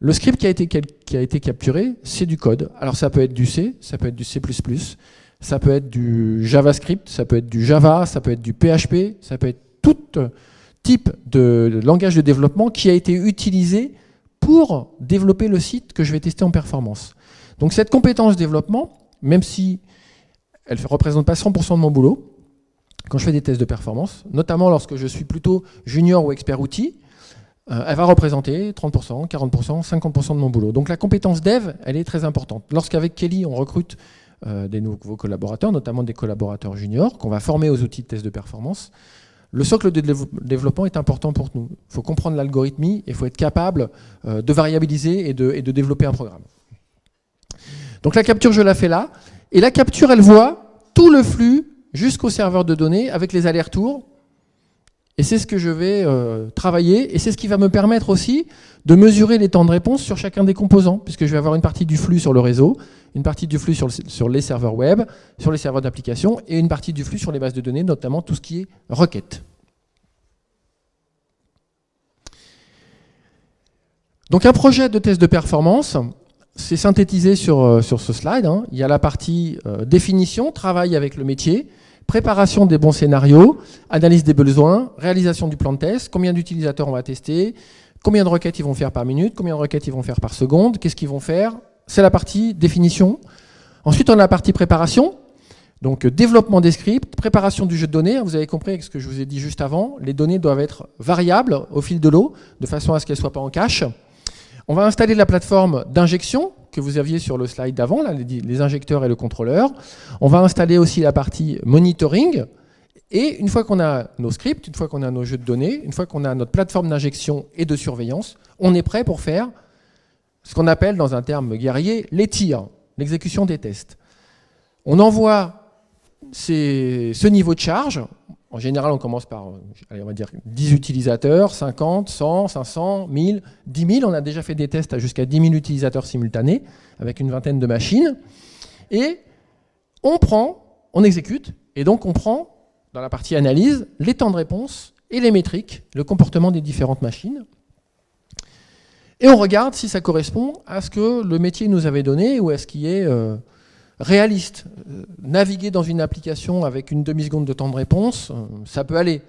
le script qui a été capturé, c'est du code. Alors ça peut être du C, ça peut être du C++, ça peut être du JavaScript, ça peut être du Java, ça peut être du PHP, ça peut être tout type de langage de développement qui a été utilisé pour développer le site que je vais tester en performance. Donc cette compétence développement, même si elle ne représente pas 100% de mon boulot, quand je fais des tests de performance, notamment lorsque je suis plutôt junior ou expert outil, elle va représenter 30%, 40%, 50% de mon boulot. Donc la compétence dev, elle est très importante. Lorsqu'avec Kelly, on recrute des nouveaux collaborateurs, notamment des collaborateurs juniors, qu'on va former aux outils de test de performance, le socle de développement est important pour nous. Il faut comprendre l'algorithmie et il faut être capable de variabiliser et de développer un programme. Donc la capture, je la fais là. Et la capture, elle voit tout le flux jusqu'au serveur de données avec les allers-retours. Et c'est ce que je vais travailler. Et c'est ce qui va me permettre aussi de mesurer les temps de réponse sur chacun des composants, puisque je vais avoir une partie du flux sur le réseau, une partie du flux sur les serveurs web, sur les serveurs d'application, et une partie du flux sur les bases de données, notamment tout ce qui est requête. Donc un projet de test de performance, c'est synthétisé sur ce slide. Hein. Il y a la partie définition, travail avec le métier, préparation des bons scénarios, analyse des besoins, réalisation du plan de test, combien d'utilisateurs on va tester, combien de requêtes ils vont faire par minute, combien de requêtes ils vont faire par seconde, qu'est-ce qu'ils vont faire. C'est la partie définition. Ensuite, on a la partie préparation, donc développement des scripts, préparation du jeu de données. Vous avez compris avec ce que je vous ai dit juste avant, les données doivent être variables au fil de l'eau, de façon à ce qu'elles ne soient pas en cache. On va installer la plateforme d'injection que vous aviez sur le slide d'avant, les injecteurs et le contrôleur. On va installer aussi la partie monitoring. Et une fois qu'on a nos scripts, une fois qu'on a nos jeux de données, une fois qu'on a notre plateforme d'injection et de surveillance, on est prêt pour faire ce qu'on appelle, dans un terme guerrier, les tirs, l'exécution des tests. On envoie ce niveau de charge. En général, on commence par, allez, on va dire 10 utilisateurs, 50, 100, 500, 1000, 10 000. On a déjà fait des tests à jusqu'à 10 000 utilisateurs simultanés, avec une vingtaine de machines. Et on exécute, et donc on prend, dans la partie analyse, les temps de réponse et les métriques, le comportement des différentes machines. Et on regarde si ça correspond à ce que le métier nous avait donné ou à ce qui est réaliste. Naviguer dans une application avec une demi-seconde de temps de réponse, ça peut aller.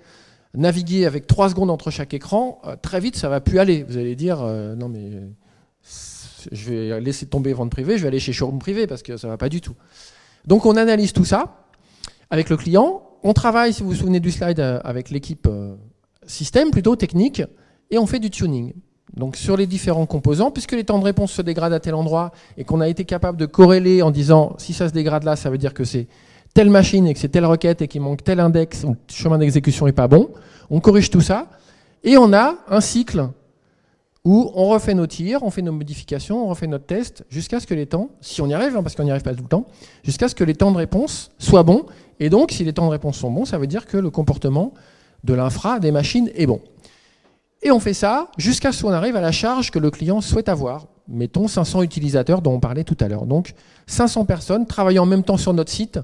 Naviguer avec 3 secondes entre chaque écran, très vite, ça ne va plus aller. Vous allez dire, non mais je vais laisser tomber vente privée, je vais aller chez Showroom Privé parce que ça ne va pas du tout. Donc on analyse tout ça avec le client. On travaille, si vous vous souvenez du slide, avec l'équipe système plutôt technique, et on fait du tuning. Donc sur les différents composants, puisque les temps de réponse se dégradent à tel endroit, et qu'on a été capable de corréler en disant si ça se dégrade là, ça veut dire que c'est telle machine et que c'est telle requête et qu'il manque tel index, ou le chemin d'exécution n'est pas bon, on corrige tout ça, et on a un cycle où on refait nos tirs, on fait nos modifications, on refait notre test, jusqu'à ce que les temps, si on y arrive, hein, parce qu'on n'y arrive pas tout le temps, jusqu'à ce que les temps de réponse soient bons. Et donc, si les temps de réponse sont bons, ça veut dire que le comportement de l'infra, des machines, est bon. Et on fait ça jusqu'à ce qu'on arrive à la charge que le client souhaite avoir. Mettons 500 utilisateurs dont on parlait tout à l'heure. Donc, 500 personnes travaillant en même temps sur notre site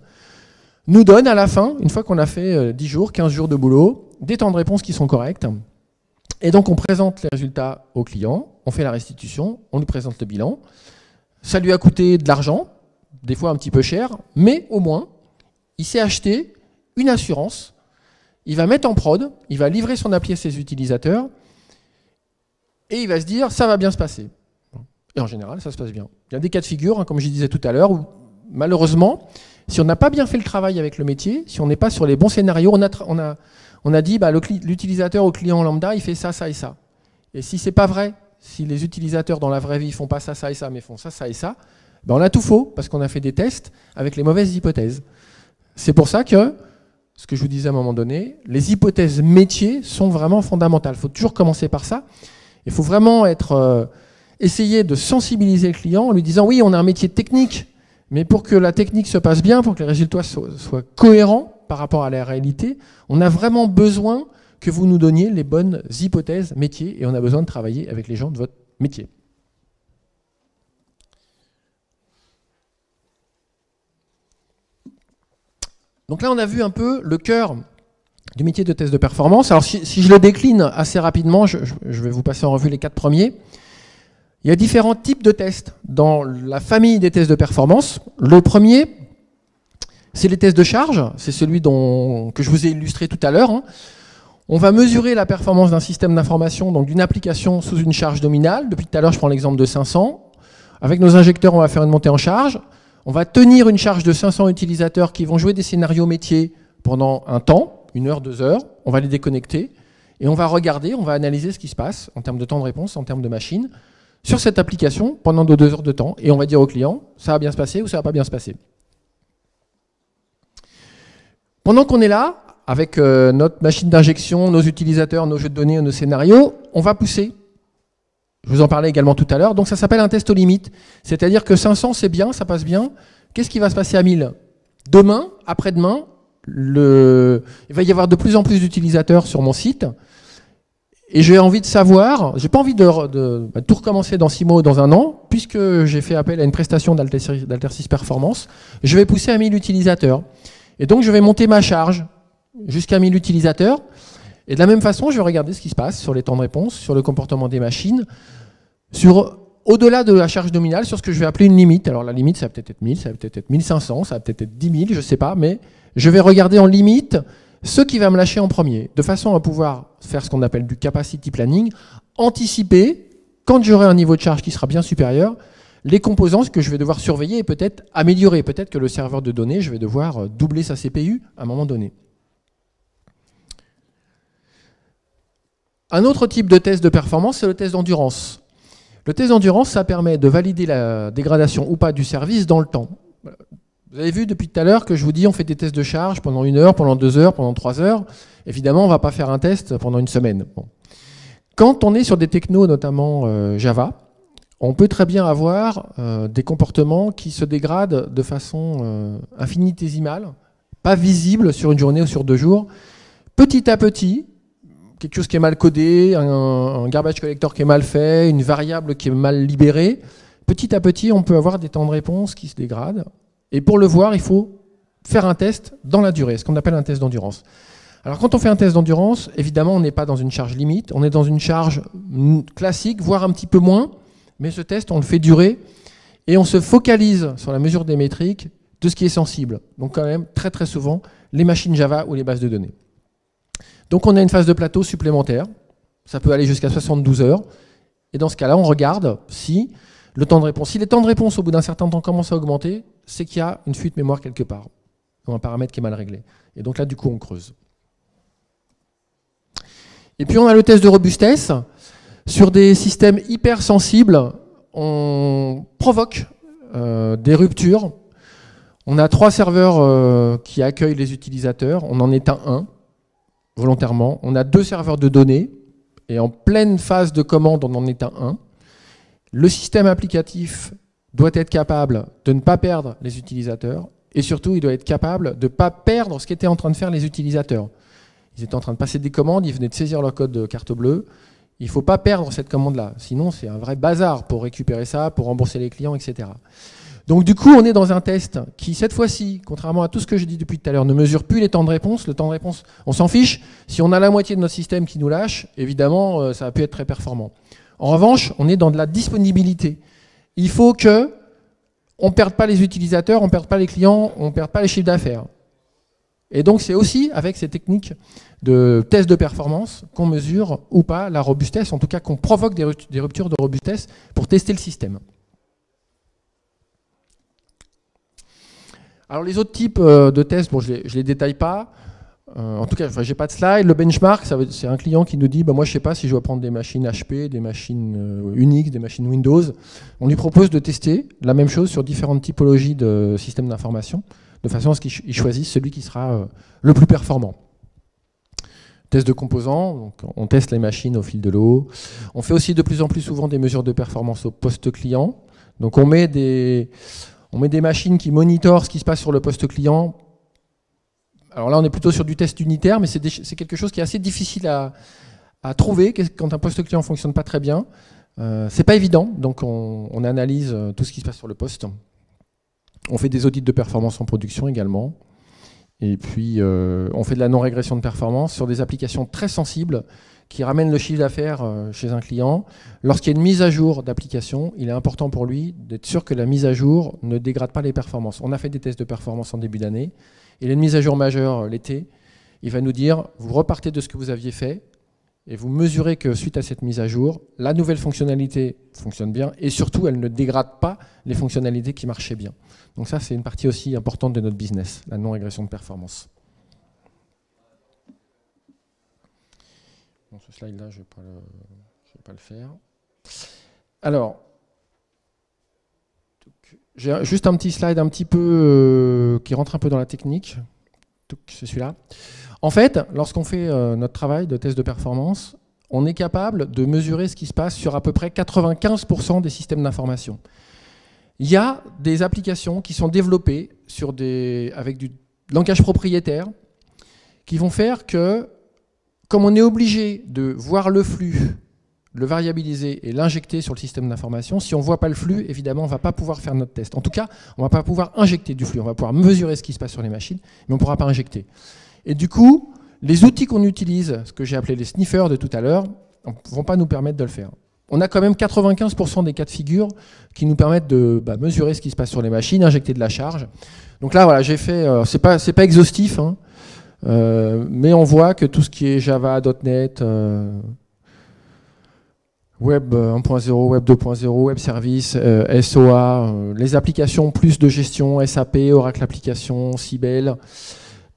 nous donnent à la fin, une fois qu'on a fait 10 jours, 15 jours de boulot, des temps de réponse qui sont corrects. Et donc, on présente les résultats au client, on fait la restitution, on lui présente le bilan. Ça lui a coûté de l'argent, des fois un petit peu cher, mais au moins, il s'est acheté une assurance, il va mettre en prod, il va livrer son appli à ses utilisateurs, et il va se dire, ça va bien se passer. Et en général, ça se passe bien. Il y a des cas de figure, hein, comme je disais tout à l'heure, où malheureusement, si on n'a pas bien fait le travail avec le métier, si on n'est pas sur les bons scénarios, on a dit, bah, l'utilisateur au client lambda, il fait ça, ça et ça. Et si c'est pas vrai, si les utilisateurs dans la vraie vie font pas ça, ça et ça, mais font ça, ça et ça, ben on a tout faux, parce qu'on a fait des tests avec les mauvaises hypothèses. C'est pour ça que, ce que je vous disais à un moment donné, les hypothèses métiers sont vraiment fondamentales. Il faut toujours commencer par ça. Il faut vraiment essayer de sensibiliser le client en lui disant, oui, on a un métier technique, mais pour que la technique se passe bien, pour que les résultats soient cohérents, par rapport à la réalité, on a vraiment besoin que vous nous donniez les bonnes hypothèses métiers et on a besoin de travailler avec les gens de votre métier. Donc là, on a vu un peu le cœur du métier de test de performance. Alors si je le décline assez rapidement, je vais vous passer en revue les 4 premiers. Il y a différents types de tests dans la famille des tests de performance. Le premier, c'est les tests de charge, c'est celui que je vous ai illustré tout à l'heure. On va mesurer la performance d'un système d'information, donc d'une application sous une charge nominale. Depuis tout à l'heure, je prends l'exemple de 500. Avec nos injecteurs, on va faire une montée en charge. On va tenir une charge de 500 utilisateurs qui vont jouer des scénarios métiers pendant un temps, 1 heure, 2 heures. On va les déconnecter et on va regarder, on va analyser ce qui se passe en termes de temps de réponse, en termes de machine, sur cette application pendant 2 heures de temps. Et on va dire au client, ça va bien se passer ou ça va pas bien se passer. Pendant qu'on est là, avec notre machine d'injection, nos utilisateurs, nos jeux de données, nos scénarios, on va pousser. Je vous en parlais également tout à l'heure. Donc ça s'appelle un test aux limites. C'est-à-dire que 500, c'est bien, ça passe bien. Qu'est-ce qui va se passer à 1000 ? Demain, après-demain, il va y avoir de plus en plus d'utilisateurs sur mon site. Et j'ai envie de savoir, j'ai pas envie de tout recommencer dans 6 mois ou dans 1 an, puisque j'ai fait appel à une prestation d'Altersys Performance, je vais pousser à 1000 utilisateurs. Et donc, je vais monter ma charge jusqu'à 1000 utilisateurs. Et de la même façon, je vais regarder ce qui se passe sur les temps de réponse, sur le comportement des machines, au-delà de la charge nominale, sur ce que je vais appeler une limite. Alors, la limite, ça va peut-être être 1000, ça va peut-être être 1500, ça va peut-être être 10 000, je ne sais pas, mais je vais regarder en limite ce qui va me lâcher en premier, de façon à pouvoir faire ce qu'on appelle du capacity planning, anticiper, quand j'aurai un niveau de charge qui sera bien supérieur, les composants que je vais devoir surveiller et peut-être améliorer. Peut-être que le serveur de données, je vais devoir doubler sa CPU à un moment donné. Un autre type de test de performance, c'est le test d'endurance. Le test d'endurance, ça permet de valider la dégradation ou pas du service dans le temps. Vous avez vu depuis tout à l'heure que je vous dis on fait des tests de charge pendant 1 heure, pendant 2 heures, pendant 3 heures. Évidemment, on ne va pas faire un test pendant 1 semaine. Bon. Quand on est sur des technos, notamment Java, on peut très bien avoir des comportements qui se dégradent de façon infinitésimale, pas visible sur une journée ou sur 2 jours. Petit à petit, quelque chose qui est mal codé, un garbage collector qui est mal fait, une variable qui est mal libérée, petit à petit, on peut avoir des temps de réponse qui se dégradent. Et pour le voir, il faut faire un test dans la durée, ce qu'on appelle un test d'endurance. Alors quand on fait un test d'endurance, évidemment, on n'est pas dans une charge limite, on est dans une charge classique, voire un petit peu moins, mais ce test, on le fait durer et on se focalise sur la mesure des métriques de ce qui est sensible. Donc quand même, très très souvent, les machines Java ou les bases de données. Donc on a une phase de plateau supplémentaire, ça peut aller jusqu'à 72 heures, et dans ce cas-là, on regarde si le temps de réponse, si les temps de réponse au bout d'un certain temps commencent à augmenter, c'est qu'il y a une fuite mémoire quelque part, ou un paramètre qui est mal réglé. Et donc là, du coup, on creuse. Et puis on a le test de robustesse. Sur des systèmes hyper sensibles, on provoque des ruptures. On a 3 serveurs qui accueillent les utilisateurs. On en éteint un, volontairement. On a 2 serveurs de données. Et en pleine phase de commande, on en éteint un. Le système applicatif doit être capable de ne pas perdre les utilisateurs. Et surtout, il doit être capable de ne pas perdre ce qu'étaient en train de faire les utilisateurs. Ils étaient en train de passer des commandes, ils venaient de saisir leur code de carte bleue. Il ne faut pas perdre cette commande-là. Sinon, c'est un vrai bazar pour récupérer ça, pour rembourser les clients, etc. Donc du coup, on est dans un test qui, cette fois-ci, contrairement à tout ce que j'ai dit depuis tout à l'heure, ne mesure plus les temps de réponse. Le temps de réponse, on s'en fiche. Si on a la moitié de notre système qui nous lâche, évidemment, ça va pu être très performant. En revanche, on est dans de la disponibilité. Il faut que on ne perde pas les utilisateurs, on ne perde pas les clients, on ne perde pas les chiffres d'affaires. Et donc, c'est aussi avec ces techniques de test de performance qu'on mesure ou pas la robustesse, en tout cas qu'on provoque des ruptures de robustesse pour tester le système. Alors les autres types de tests, bon, je ne les détaille pas. En tout cas, je n'ai pas de slide. Le benchmark, c'est un client qui nous dit, moi je ne sais pas si je dois prendre des machines HP, des machines Unix, des machines Windows. On lui propose de tester la même chose sur différentes typologies de systèmes d'information, de façon à ce qu'il choisisse celui qui sera le plus performant. Test de composants, donc on teste les machines au fil de l'eau. On fait aussi de plus en plus souvent des mesures de performance au poste client. Donc on met des machines qui monitorent ce qui se passe sur le poste client. Alors là, on est plutôt sur du test unitaire, mais c'est quelque chose qui est assez difficile à trouver quand un poste client ne fonctionne pas très bien. C'est pas évident, donc on analyse tout ce qui se passe sur le poste. On fait des audits de performance en production également. Et puis, on fait de la non-régression de performance sur des applications très sensibles qui ramènent le chiffre d'affaires chez un client. Lorsqu'il y a une mise à jour d'application, il est important pour lui d'être sûr que la mise à jour ne dégrade pas les performances. On a fait des tests de performance en début d'année. Il y a une mise à jour majeure l'été. Il va nous dire, vous repartez de ce que vous aviez fait et vous mesurez que suite à cette mise à jour, la nouvelle fonctionnalité fonctionne bien et surtout, elle ne dégrade pas les fonctionnalités qui marchaient bien. Donc ça, c'est une partie aussi importante de notre business, la non-régression de performance. Bon, ce slide-là, je ne vais pas le faire. Alors, j'ai juste un petit slide un petit peu qui rentre un peu dans la technique. C'est celui-là. En fait, lorsqu'on fait notre travail de test de performance, on est capable de mesurer ce qui se passe sur à peu près 95% des systèmes d'information. Il y a des applications qui sont développées avec du langage propriétaire qui vont faire que, comme on est obligé de voir le flux, le variabiliser et l'injecter sur le système d'information, si on ne voit pas le flux, évidemment, on ne va pas pouvoir faire notre test. En tout cas, on ne va pas pouvoir injecter du flux. On va pouvoir mesurer ce qui se passe sur les machines, mais on ne pourra pas injecter. Et du coup, les outils qu'on utilise, ce que j'ai appelé les sniffers de tout à l'heure, ne vont pas nous permettre de le faire. On a quand même 95% des cas de figure qui nous permettent de mesurer ce qui se passe sur les machines, injecter de la charge. Donc là, voilà, j'ai fait, c'est pas exhaustif, hein, mais on voit que tout ce qui est Java, .NET, Web 1.0, Web 2.0, Web Service, SOA, les applications plus de gestion, SAP, Oracle Applications, Siebel,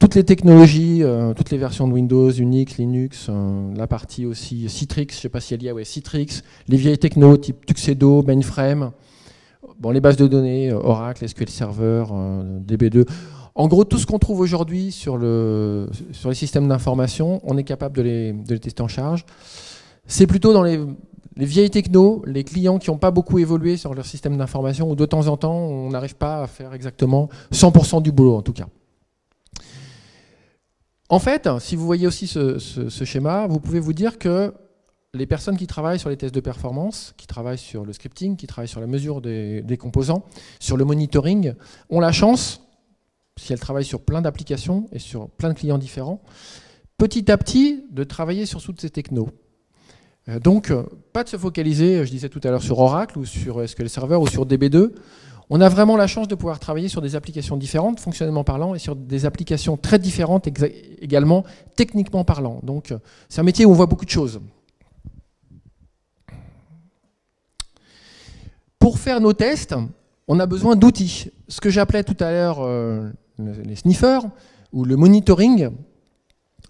toutes les technologies, toutes les versions de Windows, Unix, Linux, la partie aussi Citrix, je ne sais pas si elle y a, ouais, Citrix, les vieilles technos type Tuxedo, Mainframe, bon, les bases de données, Oracle, SQL Server, DB2. En gros, tout ce qu'on trouve aujourd'hui sur les systèmes d'information, on est capable de les tester en charge. C'est plutôt dans les vieilles technos, les clients qui n'ont pas beaucoup évolué sur leur système d'information, où de temps en temps, on n'arrive pas à faire exactement 100% du boulot, en tout cas. En fait, si vous voyez aussi ce schéma, vous pouvez vous dire que les personnes qui travaillent sur les tests de performance, qui travaillent sur le scripting, qui travaillent sur la mesure des composants, sur le monitoring, ont la chance, si elles travaillent sur plein d'applications et sur plein de clients différents, petit à petit, de travailler sur toutes ces technos. Donc, pas de se focaliser, je disais tout à l'heure, sur Oracle ou sur SQL Server ou sur DB2. On a vraiment la chance de pouvoir travailler sur des applications différentes, fonctionnellement parlant, et sur des applications très différentes également, techniquement parlant. Donc, c'est un métier où on voit beaucoup de choses. Pour faire nos tests, on a besoin d'outils. Ce que j'appelais tout à l'heure les sniffers ou le monitoring,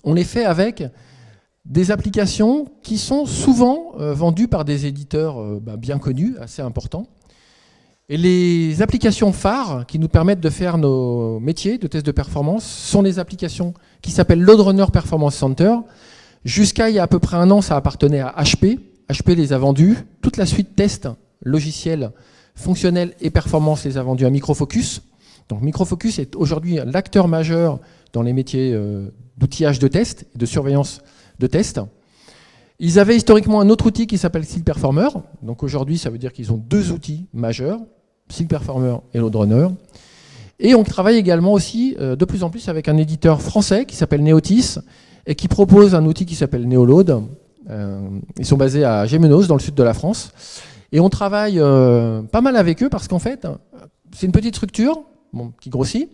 on les fait avec des applications qui sont souvent vendues par des éditeurs bien connus, assez importants. Et les applications phares qui nous permettent de faire nos métiers de test de performance sont les applications qui s'appellent LoadRunner Performance Center. Jusqu'à il y a à peu près un an, ça appartenait à HP. HP les a vendus. Toute la suite test, logiciel, fonctionnel et performance les a vendus à Microfocus. Donc Microfocus est aujourd'hui l'acteur majeur dans les métiers d'outillage de test et de surveillance de test. Ils avaient historiquement un autre outil qui s'appelle Seal Performer. Donc aujourd'hui, ça veut dire qu'ils ont deux outils majeurs, Seal Performer et LoadRunner. Et on travaille également aussi de plus en plus avec un éditeur français qui s'appelle Neotis et qui propose un outil qui s'appelle Neoload. Ils sont basés à Gémenos, dans le sud de la France. Et on travaille pas mal avec eux parce qu'en fait, c'est une petite structure qui grossit,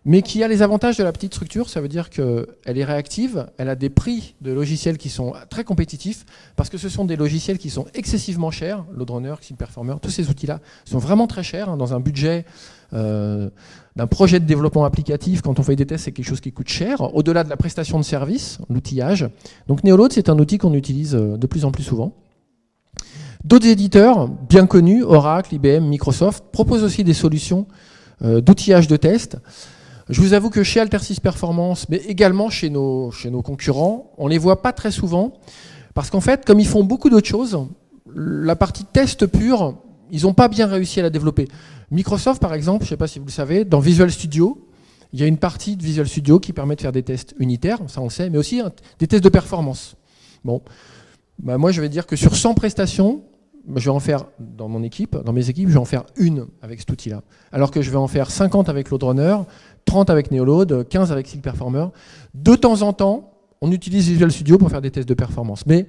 mais qui a les avantages de la petite structure. Ça veut dire qu'elle est réactive, elle a des prix de logiciels qui sont très compétitifs, parce que ce sont des logiciels qui sont excessivement chers, LoadRunner, Seal Performer, tous ces outils-là sont vraiment très chers, dans un budget d'un projet de développement applicatif. Quand on fait des tests, c'est quelque chose qui coûte cher, au-delà de la prestation de service, l'outillage. Donc Neoload, c'est un outil qu'on utilise de plus en plus souvent. D'autres éditeurs bien connus, Oracle, IBM, Microsoft, proposent aussi des solutions d'outillage de test. Je vous avoue que chez Altersys Performance, mais également chez nos concurrents, on ne les voit pas très souvent, parce qu'en fait, comme ils font beaucoup d'autres choses, la partie test pure, ils n'ont pas bien réussi à la développer. Microsoft, par exemple, je ne sais pas si vous le savez, dans Visual Studio, il y a une partie de Visual Studio qui permet de faire des tests unitaires, ça on le sait, mais aussi des tests de performance. Bon, moi je vais dire que sur 100 prestations, je vais en faire dans mon équipe, dans mes équipes, je vais en faire une avec cet outil-là. Alors que je vais en faire 50 avec LoadRunner, 30 avec Neoload, 15 avec Seal Performer. De temps en temps, on utilise Visual Studio pour faire des tests de performance. Mais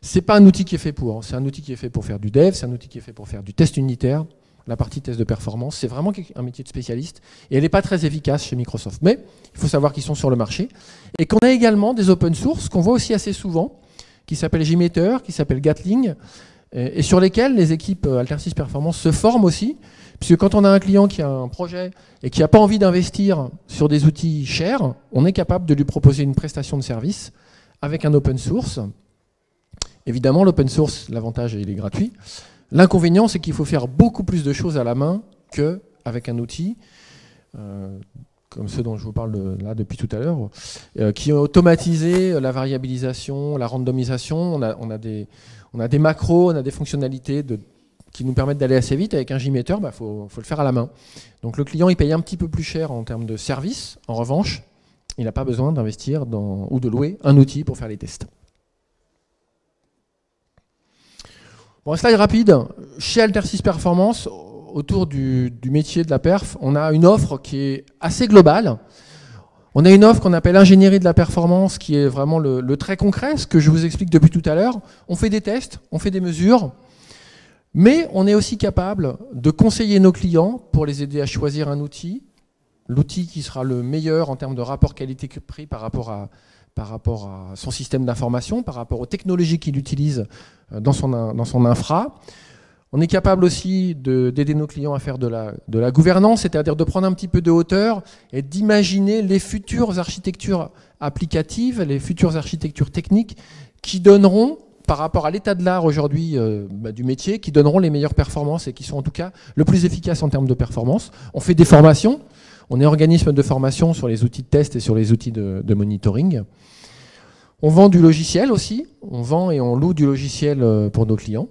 ce n'est pas un outil qui est fait pour. C'est un outil qui est fait pour faire du dev, c'est un outil qui est fait pour faire du test unitaire. La partie test de performance, c'est vraiment un métier de spécialiste. Et elle n'est pas très efficace chez Microsoft. Mais il faut savoir qu'ils sont sur le marché. Et qu'on a également des open source qu'on voit aussi assez souvent, qui s'appellent JMeter, qui s'appellent Gatling, et sur lesquels les équipes Altersys Performance se forment aussi, puisque quand on a un client qui a un projet et qui n'a pas envie d'investir sur des outils chers, on est capable de lui proposer une prestation de service avec un open source. Évidemment, l'open source, l'avantage, il est gratuit. L'inconvénient, c'est qu'il faut faire beaucoup plus de choses à la main qu'avec un outil, comme ceux dont je vous parle là depuis tout à l'heure, qui ont automatisé la variabilisation, la randomisation. On a des macros, on a des fonctionnalités qui nous permettent d'aller assez vite. Avec un JMeter, faut le faire à la main. Donc le client, il paye un petit peu plus cher en termes de service. En revanche, il n'a pas besoin d'investir ou de louer un outil pour faire les tests. Bon, un slide rapide. Chez Altersys Performance, autour du métier de la perf, on a une offre qui est assez globale. On a une offre qu'on appelle ingénierie de la performance, qui est vraiment le trait concret, ce que je vous explique depuis tout à l'heure. On fait des tests, on fait des mesures, mais on est aussi capable de conseiller nos clients pour les aider à choisir un outil, l'outil qui sera le meilleur en termes de rapport qualité-prix par rapport à son système d'information, par rapport aux technologies qu'il utilise dans son infra. On est capable aussi d'aider nos clients à faire de la gouvernance, c'est-à-dire de prendre un petit peu de hauteur et d'imaginer les futures architectures applicatives, les futures architectures techniques qui donneront, par rapport à l'état de l'art aujourd'hui du métier, qui donneront les meilleures performances et qui sont en tout cas le plus efficaces en termes de performance. On fait des formations, on est organisme de formation sur les outils de test et sur les outils de monitoring. On vend du logiciel aussi, on vend et on loue du logiciel pour nos clients,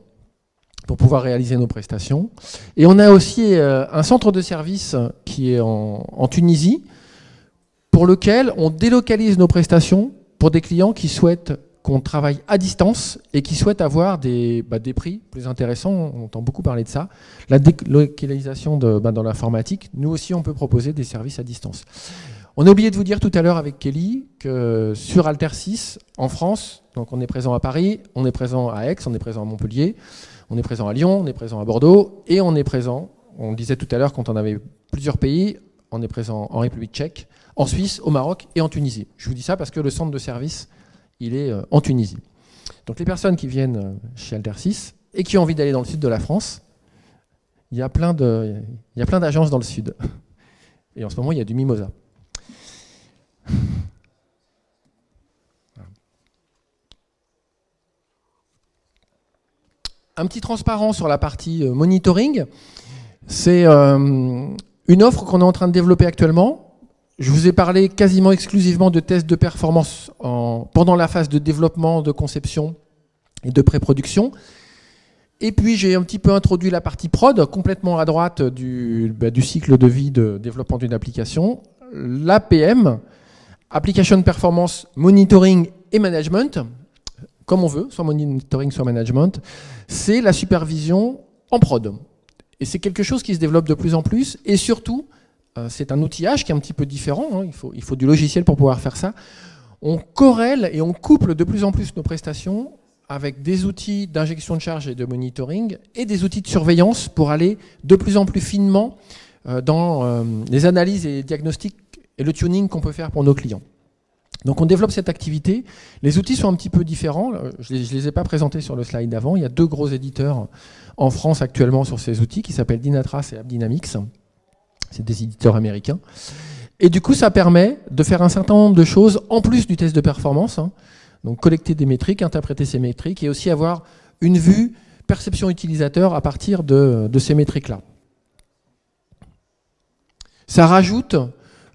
pour pouvoir réaliser nos prestations. Et on a aussi un centre de service qui est en Tunisie, pour lequel on délocalise nos prestations pour des clients qui souhaitent qu'on travaille à distance et qui souhaitent avoir des prix plus intéressants. On entend beaucoup parler de ça. La délocalisation dans l'informatique, nous aussi on peut proposer des services à distance. On a oublié de vous dire tout à l'heure avec Kelly que sur Altersys, en France, donc on est présent à Paris, on est présent à Aix, on est présent à Montpellier, on est présent à Lyon, on est présent à Bordeaux, et on est présent, on disait tout à l'heure quand on avait plusieurs pays, on est présent en République tchèque, en Suisse, au Maroc et en Tunisie. Je vous dis ça parce que le centre de service, il est en Tunisie. Donc les personnes qui viennent chez Altersys et qui ont envie d'aller dans le sud de la France, il y a plein d'agences dans le sud. Et en ce moment, il y a du Mimosa. Un petit transparent sur la partie monitoring. C'est une offre qu'on est en train de développer actuellement. Je vous ai parlé quasiment exclusivement de tests de performance pendant la phase de développement, de conception et de pré-production. Et puis j'ai un petit peu introduit la partie prod, complètement à droite du cycle de vie de développement d'une application. L'APM, Application Performance Monitoring et Management, comme on veut, soit monitoring, soit management, c'est la supervision en prod. Et c'est quelque chose qui se développe de plus en plus, et surtout, c'est un outillage qui est un petit peu différent, hein, il faut du logiciel pour pouvoir faire ça. On corrèle et on couple de plus en plus nos prestations avec des outils d'injection de charge et de monitoring, et des outils de surveillance pour aller de plus en plus finement dans les analyses et les diagnostics et le tuning qu'on peut faire pour nos clients. Donc on développe cette activité. Les outils sont un petit peu différents. Je ne les ai pas présentés sur le slide d'avant. Il y a 2 gros éditeurs en France actuellement sur ces outils qui s'appellent Dynatrace et AppDynamics. C'est des éditeurs américains. Et du coup, ça permet de faire un certain nombre de choses en plus du test de performance. Donc collecter des métriques, interpréter ces métriques et aussi avoir une vue perception utilisateur à partir de ces métriques-là. Ça rajoute,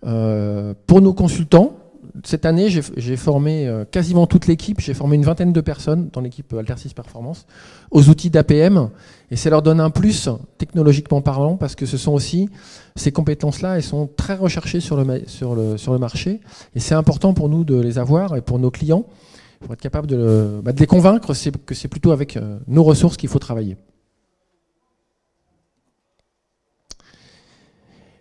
pour nos consultants, cette année, j'ai formé quasiment toute l'équipe, j'ai formé une vingtaine de personnes dans l'équipe Altersys Performance aux outils d'APM, et ça leur donne un plus technologiquement parlant, parce que ce sont aussi ces compétences-là, elles sont très recherchées sur le marché, et c'est important pour nous de les avoir, et pour nos clients, pour être capable de les convaincre que c'est plutôt avec nos ressources qu'il faut travailler.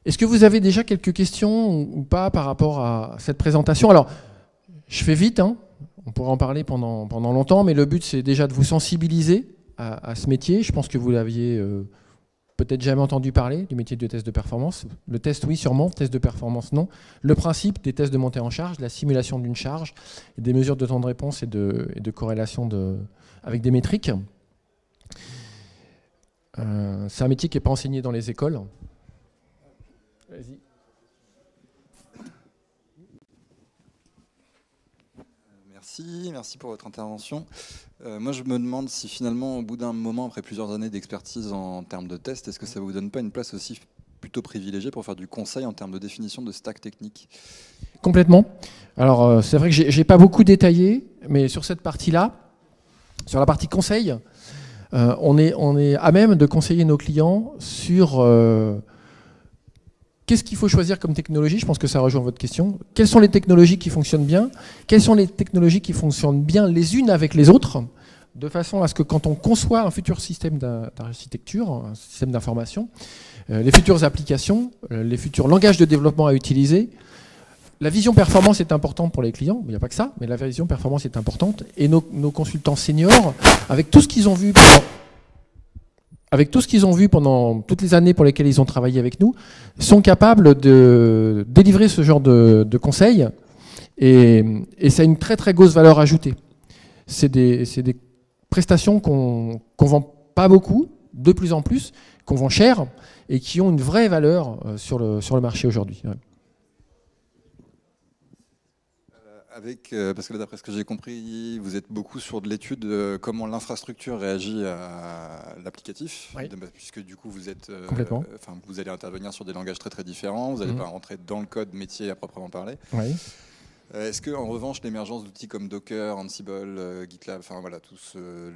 Est-ce que vous avez déjà quelques questions ou pas par rapport à cette présentation? Alors, je fais vite, hein, on pourra en parler pendant longtemps, mais le but c'est déjà de vous sensibiliser à ce métier. Je pense que vous l'aviez peut-être jamais entendu parler du métier de test de performance. Le test, oui, sûrement, test de performance, non. Le principe des tests de montée en charge, la simulation d'une charge, et des mesures de temps de réponse et de corrélation avec des métriques. C'est un métier qui n'est pas enseigné dans les écoles. Vas-y. Merci pour votre intervention. Moi, je me demande si finalement, au bout d'un moment, après plusieurs années d'expertise en termes de tests, est-ce que ça ne vous donne pas une place aussi plutôt privilégiée pour faire du conseil en termes de définition de stack technique? Complètement. Alors, c'est vrai que j'ai pas beaucoup détaillé, mais sur cette partie-là, sur la partie conseil, on est à même de conseiller nos clients sur qu'est-ce qu'il faut choisir comme technologie. Je pense que ça rejoint votre question. Quelles sont les technologies qui fonctionnent bien? Quelles sont les technologies qui fonctionnent bien les unes avec les autres, de façon à ce que quand on conçoit un futur système d'architecture, un système d'information, les futures applications, les futurs langages de développement à utiliser, la vision performance est importante pour les clients. Il n'y a pas que ça, mais la vision performance est importante. Et nos consultants seniors, avec tout ce qu'ils ont vu pendant toutes les années pour lesquelles ils ont travaillé avec nous, sont capables de délivrer ce genre de conseils, et ça a une très très grosse valeur ajoutée. C'est des prestations qu'on vend pas beaucoup, de plus en plus, qu'on vend cher, et qui ont une vraie valeur sur le marché aujourd'hui. Ouais. Parce que d'après ce que j'ai compris, vous êtes beaucoup sur de l'étude de comment l'infrastructure réagit à l'applicatif, oui. Puisque du coup vous êtes, vous allez intervenir sur des langages très très différents, vous n'allez pas rentrer dans le code métier à proprement parler. Oui. Est-ce que en revanche l'émergence d'outils comme Docker, Ansible, GitLab,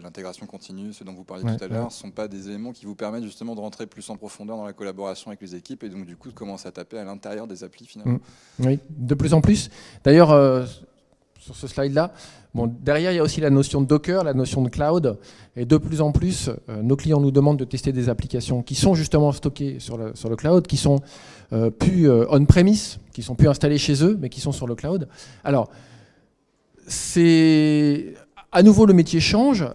l'intégration continue, ce dont vous parliez tout à l'heure, ne sont pas des éléments qui vous permettent justement de rentrer plus en profondeur dans la collaboration avec les équipes et donc du coup de commencer à taper à l'intérieur des applis finalement? Oui, de plus en plus. D'ailleurs, sur ce slide-là, derrière il y a aussi la notion de Docker, la notion de cloud, et de plus en plus, nos clients nous demandent de tester des applications qui sont justement stockées sur le cloud, qui sont plus on-premise, qui sont plus installées chez eux, mais qui sont sur le cloud. Alors, à nouveau le métier change.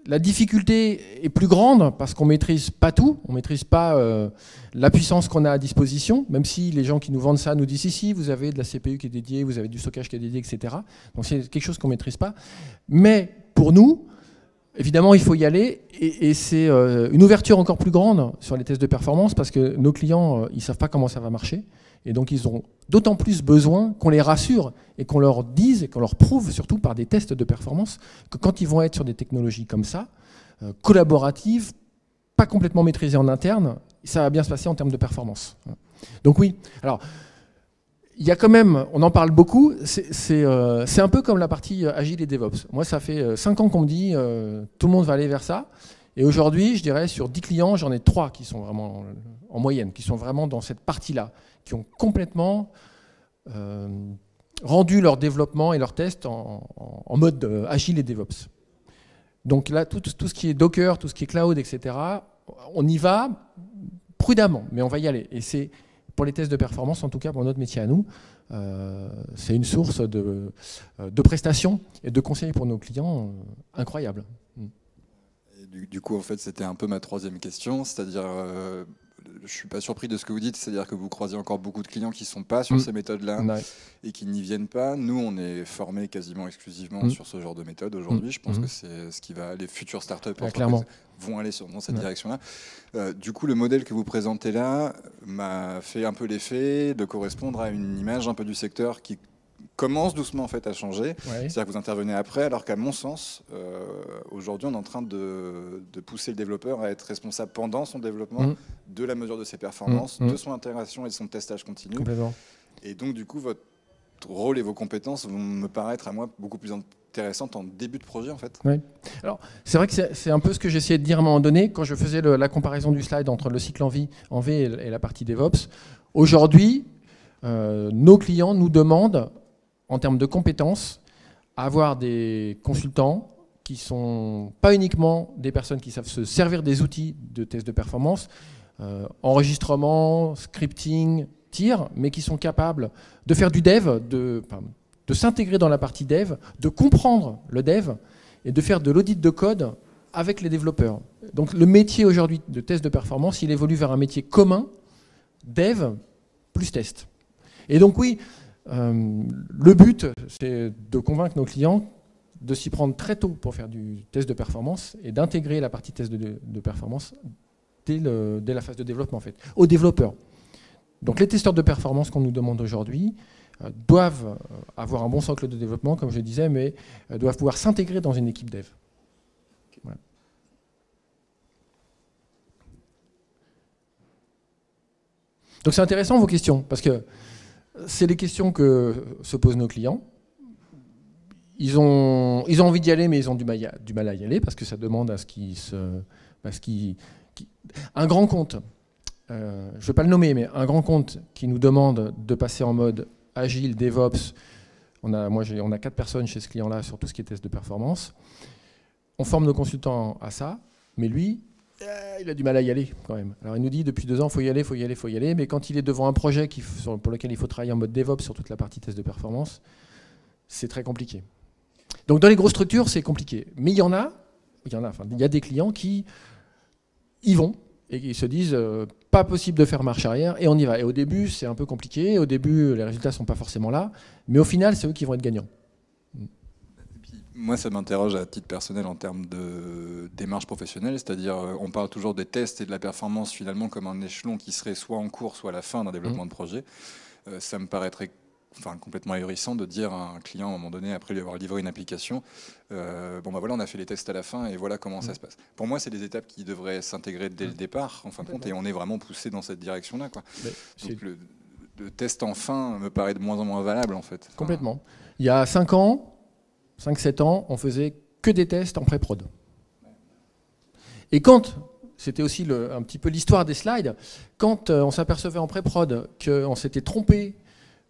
La difficulté est plus grande parce qu'on ne maîtrise pas tout, on ne maîtrise pas la puissance qu'on a à disposition, même si les gens qui nous vendent ça nous disent si, vous avez de la CPU qui est dédiée, vous avez du stockage qui est dédié, etc. Donc c'est quelque chose qu'on ne maîtrise pas. Mais pour nous, évidemment, il faut y aller, et c'est une ouverture encore plus grande sur les tests de performance parce que nos clients, ils ne savent pas comment ça va marcher. Et donc ils ont d'autant plus besoin qu'on les rassure et qu'on leur dise et qu'on leur prouve, surtout par des tests de performance, que quand ils vont être sur des technologies comme ça, collaborative, pas complètement maîtrisée en interne, ça va bien se passer en termes de performance. Donc oui, alors, il y a quand même, on en parle beaucoup, c'est un peu comme la partie Agile et DevOps. Moi, ça fait 5 ans qu'on me dit tout le monde va aller vers ça. Et aujourd'hui, je dirais, sur 10 clients, j'en ai 3 qui sont vraiment, en moyenne, qui sont vraiment dans cette partie-là, qui ont complètement rendu leur développement et leurs tests en mode Agile et DevOps. Donc là, tout ce qui est Docker, tout ce qui est cloud, etc., on y va prudemment, mais on va y aller. Et c'est, pour les tests de performance, en tout cas pour notre métier à nous, c'est une source de prestations et de conseils pour nos clients incroyable. Du coup, en fait, c'était un peu ma troisième question, c'est-à-dire, je ne suis pas surpris de ce que vous dites, c'est-à-dire que vous croisez encore beaucoup de clients qui ne sont pas sur ces méthodes-là et qui n'y viennent pas. Nous, on est formés quasiment exclusivement sur ce genre de méthode aujourd'hui. Je pense que c'est ce qui va, les futures startups vont aller dans cette direction-là. Du coup, le modèle que vous présentez là m'a fait un peu l'effet de correspondre à une image un peu du secteur qui commence doucement en fait à changer. C'est-à-dire que vous intervenez après, alors qu'à mon sens, aujourd'hui, on est en train de pousser le développeur à être responsable pendant son développement de la mesure de ses performances, de son intégration et de son testage continu. Et donc, du coup, votre rôle et vos compétences vont me paraître à moi beaucoup plus intéressantes en début de projet, en fait. Alors, c'est vrai que c'est un peu ce que j'essayais de dire à un moment donné quand je faisais la comparaison du slide entre le cycle en V et la partie DevOps. Aujourd'hui, nos clients nous demandent, en termes de compétences, avoir des consultants qui ne sont pas uniquement des personnes qui savent se servir des outils de test de performance, enregistrement, scripting, tir, mais qui sont capables de faire du dev, de s'intégrer dans la partie dev, de comprendre le dev et de faire de l'audit de code avec les développeurs. Donc le métier aujourd'hui de test de performance, il évolue vers un métier commun, dev plus test. Et donc oui, le but, c'est de convaincre nos clients de s'y prendre très tôt pour faire du test de performance et d'intégrer la partie test de performance dès la phase de développement, en fait, aux développeurs. Donc les testeurs de performance qu'on nous demande aujourd'hui doivent avoir un bon socle de développement, comme je le disais, mais doivent pouvoir s'intégrer dans une équipe dev. Voilà. Donc c'est intéressant vos questions, parce que c'est les questions que se posent nos clients. Ils ont envie d'y aller, mais ils ont du mal à y aller, parce que ça demande à ce qu'ils un grand compte, je ne vais pas le nommer, mais un grand compte qui nous demande de passer en mode Agile, DevOps, on a 4 personnes chez ce client-là sur tout ce qui est test de performance. On forme nos consultants à ça, mais lui, il a du mal à y aller quand même. Alors il nous dit depuis 2 ans, il faut y aller, mais quand il est devant un projet pour lequel il faut travailler en mode DevOps sur toute la partie test de performance, c'est très compliqué. Donc dans les grosses structures, c'est compliqué. Mais il y a des clients qui y vont et qui se disent pas possible de faire marche arrière et on y va. Et au début, c'est un peu compliqué. Au début, les résultats ne sont pas forcément là. Mais au final, c'est eux qui vont être gagnants. Moi, ça m'interroge à titre personnel en termes de démarche professionnelle, c'est-à-dire on parle toujours des tests et de la performance finalement comme un échelon qui serait soit en cours, soit à la fin d'un développement de projet. Ça me paraîtrait complètement ahurissant de dire à un client à un moment donné, après lui avoir livré une application, bon bah voilà, on a fait les tests à la fin et voilà comment ça se passe. Pour moi, c'est des étapes qui devraient s'intégrer dès le départ, en fin de compte, et on est vraiment poussé dans cette direction-là, quoi. Donc le test en fin me paraît de moins en moins valable, en fait. Complètement. Il y a 5-7 ans, on faisait que des tests en pré-prod. Et quand, c'était aussi un petit peu l'histoire des slides, quand on s'apercevait en pré-prod qu'on s'était trompé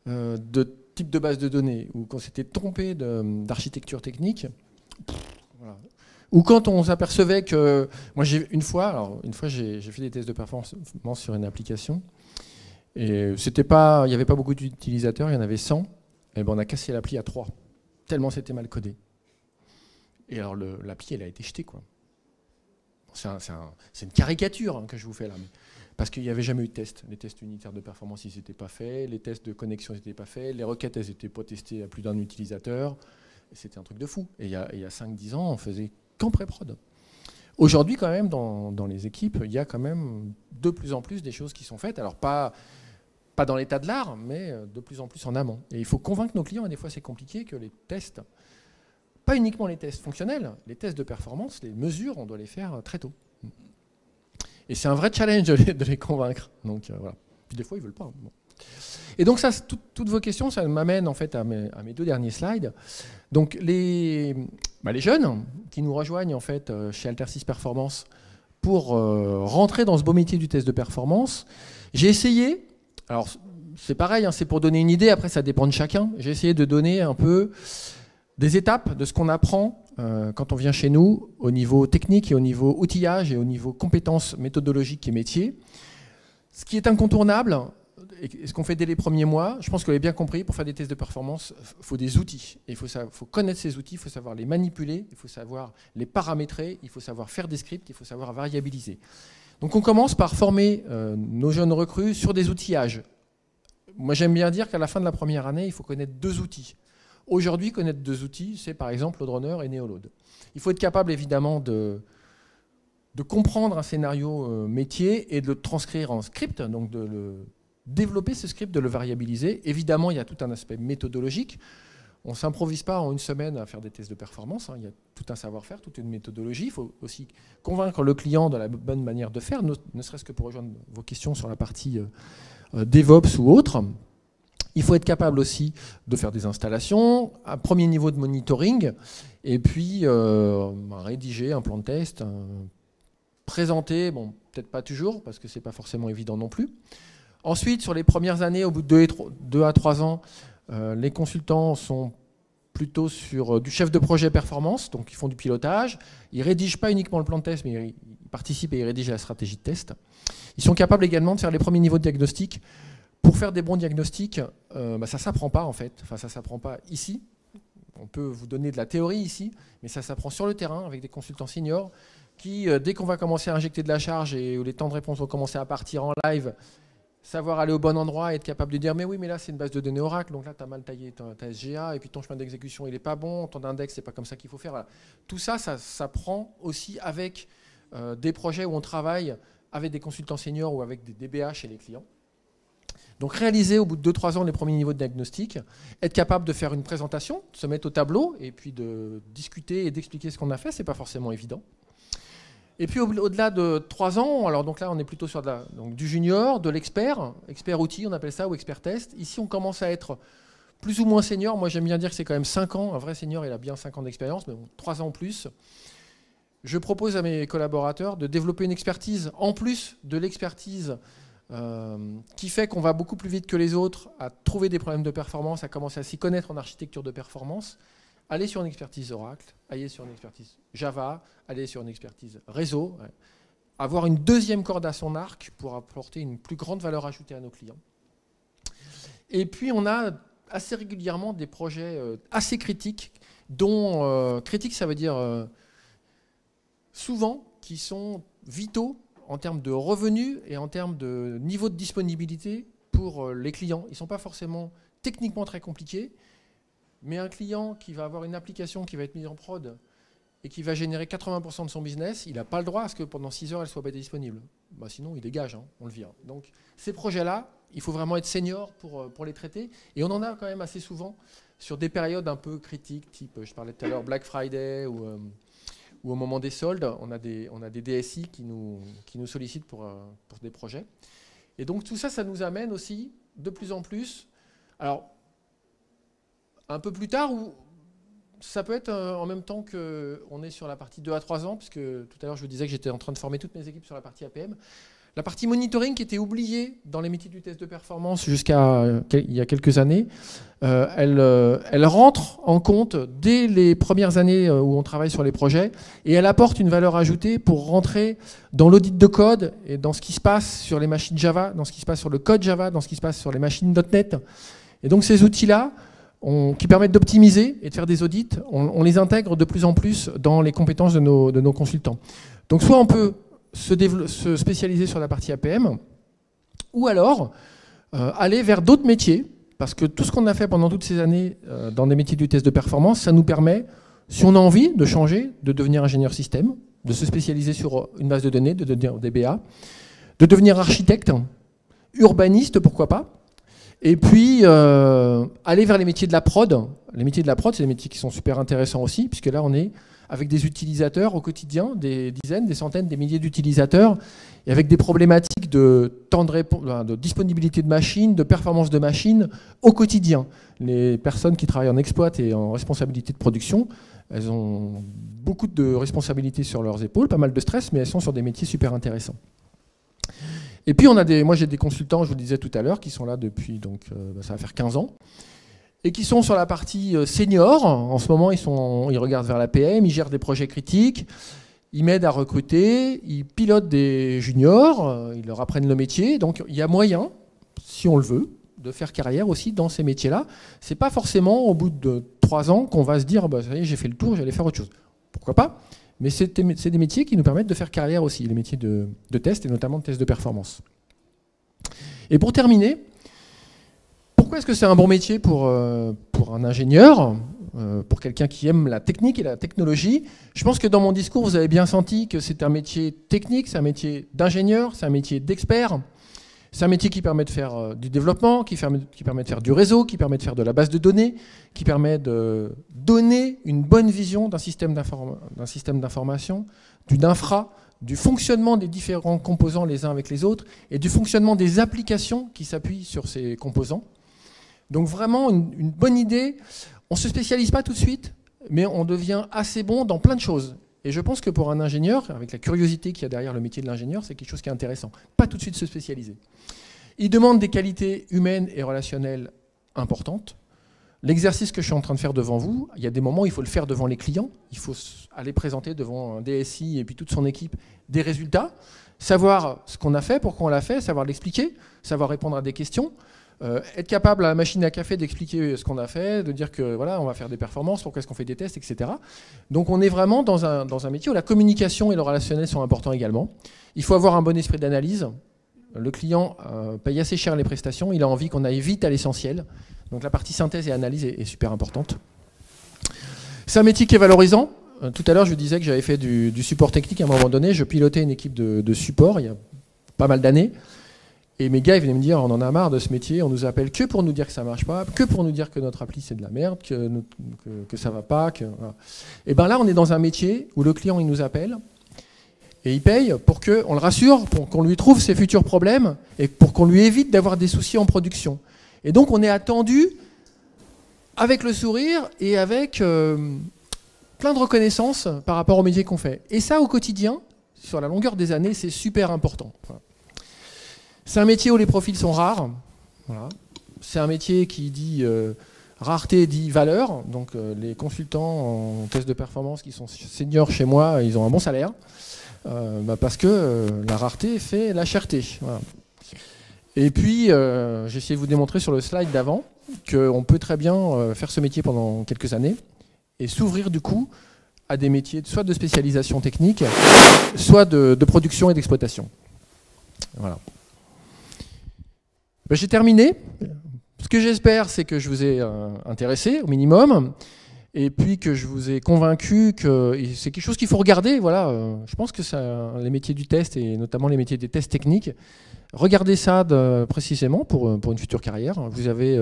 de type de base de données, ou qu'on s'était trompé d'architecture technique, voilà. Ou quand on s'apercevait que... Moi, une fois, j'ai fait des tests de performance sur une application, et il n'y avait pas beaucoup d'utilisateurs, il y en avait 100, et ben on a cassé l'appli à 3. Tellement c'était mal codé. Et alors l'appli, elle a été jetée, quoi. C'est une caricature que je vous fais là, mais parce qu'il n'y avait jamais eu de test. Les tests unitaires de performance, ils n'étaient pas faits, les tests de connexion, ils n'étaient pas faits, les requêtes, elles n'étaient pas testées à plus d'un utilisateur. C'était un truc de fou. Et il y a 5-10 ans, on faisait qu'en pré-prod. Aujourd'hui, quand même, dans les équipes, il y a quand même de plus en plus des choses qui sont faites. Alors pas dans l'état de l'art, mais de plus en plus en amont. Et il faut convaincre nos clients, et des fois c'est compliqué, que les tests, pas uniquement les tests fonctionnels, les tests de performance, les mesures, on doit les faire très tôt. Et c'est un vrai challenge de les convaincre. Donc voilà. Puis des fois, ils ne veulent pas. Bon. Et donc ça, toutes vos questions, ça m'amène en fait à mes 2 derniers slides. Donc les jeunes qui nous rejoignent en fait chez Altersys Performance pour rentrer dans ce beau métier du test de performance, j'ai essayé, alors c'est pareil, hein, c'est pour donner une idée, après ça dépend de chacun, j'ai essayé de donner un peu des étapes de ce qu'on apprend quand on vient chez nous au niveau technique et au niveau outillage et au niveau compétences méthodologiques et métiers. Ce qui est incontournable, et ce qu'on fait dès les premiers mois, je pense que vous l'avez bien compris, pour faire des tests de performance, il faut des outils. Et il faut connaître ces outils, il faut savoir les manipuler, il faut savoir les paramétrer, il faut savoir faire des scripts, il faut savoir variabiliser. Donc on commence par former nos jeunes recrues sur des outillages. Moi j'aime bien dire qu'à la fin de la première année, il faut connaître 2 outils. Aujourd'hui, connaître 2 outils, c'est par exemple LoadRunner et Neoload. Il faut être capable évidemment de comprendre un scénario métier et de le transcrire en script, donc de le développer ce script, de le variabiliser. Évidemment, il y a tout un aspect méthodologique. On ne s'improvise pas en une semaine à faire des tests de performance. Hein. Il y a tout un savoir-faire, toute une méthodologie. Il faut aussi convaincre le client de la bonne manière de faire, ne serait-ce que pour rejoindre vos questions sur la partie DevOps ou autre. Il faut être capable aussi de faire des installations, un premier niveau de monitoring, et puis rédiger un plan de test, présenter, bon, peut-être pas toujours, parce que ce n'est pas forcément évident non plus. Ensuite, sur les premières années, au bout de 2 à 3 ans, les consultants sont plutôt sur du chef de projet performance, donc ils font du pilotage. Ils ne rédigent pas uniquement le plan de test, mais ils participent et ils rédigent la stratégie de test. Ils sont capables également de faire les premiers niveaux de diagnostic. Pour faire des bons diagnostics, ça ne s'apprend pas en fait. Enfin, ça ne s'apprend pas ici. On peut vous donner de la théorie ici, mais ça s'apprend sur le terrain avec des consultants seniors qui, dès qu'on va commencer à injecter de la charge et où les temps de réponse vont commencer à partir en live, savoir aller au bon endroit et être capable de dire mais oui, mais là c'est une base de données Oracle, donc là tu as mal taillé ta SGA, et puis ton chemin d'exécution il n'est pas bon, ton index c'est pas comme ça qu'il faut faire. Voilà. Tout ça, ça prend aussi avec des projets où on travaille avec des consultants seniors ou avec des DBA chez les clients. Donc réaliser au bout de 2-3 ans les premiers niveaux de diagnostic, être capable de faire une présentation, se mettre au tableau et puis de discuter et d'expliquer ce qu'on a fait, c'est pas forcément évident. Et puis au-delà de 3 ans, alors donc là on est plutôt sur du junior, de l'expert, expert outil on appelle ça, ou expert test. Ici on commence à être plus ou moins senior. Moi j'aime bien dire que c'est quand même 5 ans, un vrai senior il a bien 5 ans d'expérience, mais bon, 3 ans en plus. Je propose à mes collaborateurs de développer une expertise en plus de l'expertise qui fait qu'on va beaucoup plus vite que les autres à trouver des problèmes de performance, à commencer à s'y connaître en architecture de performance, aller sur une expertise Oracle, aller sur une expertise Java, aller sur une expertise réseau, ouais. Avoir une deuxième corde à son arc pour apporter une plus grande valeur ajoutée à nos clients. Et puis on a assez régulièrement des projets assez critiques, dont critiques ça veut dire souvent qui sont vitaux en termes de revenus et en termes de niveau de disponibilité pour les clients. Ils ne sont pas forcément techniquement très compliqués, mais un client qui va avoir une application qui va être mise en prod et qui va générer 80% de son business, il n'a pas le droit à ce que pendant 6 heures, elle ne soit pas disponible. Bah, sinon, il dégage, hein, on le vire. Donc ces projets-là, il faut vraiment être senior pour les traiter. Et on en a quand même assez souvent sur des périodes un peu critiques, type, je parlais tout à l'heure, Black Friday ou au moment des soldes, on a des DSI qui nous sollicitent pour des projets. Et donc tout ça, ça nous amène aussi de plus en plus, alors un peu plus tard, où ça peut être en même temps qu'on est sur la partie 2 à 3 ans, puisque tout à l'heure je vous disais que j'étais en train de former toutes mes équipes sur la partie APM. La partie monitoring qui était oubliée dans les métiers du test de performance jusqu'à il y a quelques années, elle rentre en compte dès les premières années où on travaille sur les projets, et elle apporte une valeur ajoutée pour rentrer dans l'audit de code et dans ce qui se passe sur les machines Java, dans ce qui se passe sur le code Java, dans ce qui se passe sur les machines .NET. Et donc ces outils-là, qui permettent d'optimiser et de faire des audits, on les intègre de plus en plus dans les compétences de nos consultants. Donc soit on peut se spécialiser sur la partie APM, ou alors aller vers d'autres métiers, parce que tout ce qu'on a fait pendant toutes ces années dans des métiers du test de performance, ça nous permet, si on a envie de changer, de devenir ingénieur système, de se spécialiser sur une base de données, de devenir DBA, de devenir architecte, urbaniste, pourquoi pas, Et puis, aller vers les métiers de la prod. Les métiers de la prod, c'est des métiers qui sont super intéressants aussi, puisque là, on est avec des utilisateurs au quotidien, des dizaines, des centaines, des milliers d'utilisateurs, et avec des problématiques de temps de disponibilité de machines, de performance de machines au quotidien. Les personnes qui travaillent en exploit et en responsabilité de production, elles ont beaucoup de responsabilités sur leurs épaules, pas mal de stress, mais elles sont sur des métiers super intéressants. Et puis, moi j'ai des consultants, je vous le disais tout à l'heure, qui sont là depuis, donc ça va faire 15 ans, et qui sont sur la partie senior. En ce moment, ils regardent vers la PM, ils gèrent des projets critiques, ils m'aident à recruter, ils pilotent des juniors, ils leur apprennent le métier. Donc il y a moyen, si on le veut, de faire carrière aussi dans ces métiers-là. C'est pas forcément au bout de 3 ans qu'on va se dire bah, ça y est, j'ai fait le tour, j'allais faire autre chose. Pourquoi pas? Mais c'est des métiers qui nous permettent de faire carrière aussi, les métiers de test et notamment de test de performance. Et pour terminer, pourquoi est-ce que c'est un bon métier pour un ingénieur, pour quelqu'un qui aime la technique et la technologie? Je pense que dans mon discours, vous avez bien senti que c'est un métier technique, c'est un métier d'ingénieur, c'est un métier d'expert. C'est un métier qui permet de faire du développement, qui permet de faire du réseau, qui permet de faire de la base de données, qui permet de donner une bonne vision d'un système d'information, d'une infra, du fonctionnement des différents composants les uns avec les autres et du fonctionnement des applications qui s'appuient sur ces composants. Donc vraiment une bonne idée. On ne se spécialise pas tout de suite, mais on devient assez bon dans plein de choses. Et je pense que pour un ingénieur, avec la curiosité qu'il y a derrière le métier de l'ingénieur, c'est quelque chose qui est intéressant. Pas tout de suite se spécialiser. Il demande des qualités humaines et relationnelles importantes. L'exercice que je suis en train de faire devant vous, il y a des moments où il faut le faire devant les clients. Il faut aller présenter devant un DSI et puis toute son équipe des résultats, savoir ce qu'on a fait, pourquoi on l'a fait, savoir l'expliquer, savoir répondre à des questions. Être capable à la machine à café d'expliquer ce qu'on a fait, de dire que voilà, on va faire des performances, pourquoi est-ce qu'on fait des tests, etc. Donc on est vraiment dans un métier où la communication et le relationnel sont importants également. Il faut avoir un bon esprit d'analyse. Le client paye assez cher les prestations, il a envie qu'on aille vite à l'essentiel. Donc la partie synthèse et analyse est super importante. C'est un métier qui est valorisant. Tout à l'heure, je vous disais que j'avais fait du support technique à un moment donné. Je pilotais une équipe de support il y a pas mal d'années. Et mes gars, ils venaient me dire, on en a marre de ce métier, on nous appelle que pour nous dire que ça marche pas, que pour nous dire que notre appli c'est de la merde, que ça va pas. Voilà. Et bien là, on est dans un métier où le client, il nous appelle et il paye pour qu'on le rassure, pour qu'on lui trouve ses futurs problèmes et pour qu'on lui évite d'avoir des soucis en production. Et donc, on est attendu avec le sourire et avec plein de reconnaissance par rapport au métier qu'on fait. Et ça, au quotidien, sur la longueur des années, c'est super important. Voilà. C'est un métier où les profils sont rares. Voilà. C'est un métier qui dit rareté dit valeur. Donc les consultants en test de performance qui sont seniors chez moi, ils ont un bon salaire. Parce que la rareté fait la cherté. Voilà. Et puis, j'ai essayé de vous démontrer sur le slide d'avant qu'on peut très bien faire ce métier pendant quelques années et s'ouvrir du coup à des métiers soit de spécialisation technique, soit de production et d'exploitation. Voilà. J'ai terminé. Ce que j'espère, c'est que je vous ai intéressé au minimum, et puis que je vous ai convaincu que c'est quelque chose qu'il faut regarder. Voilà, je pense que ça, les métiers du test, et notamment les métiers des tests techniques, regardez ça précisément pour une future carrière. Vous avez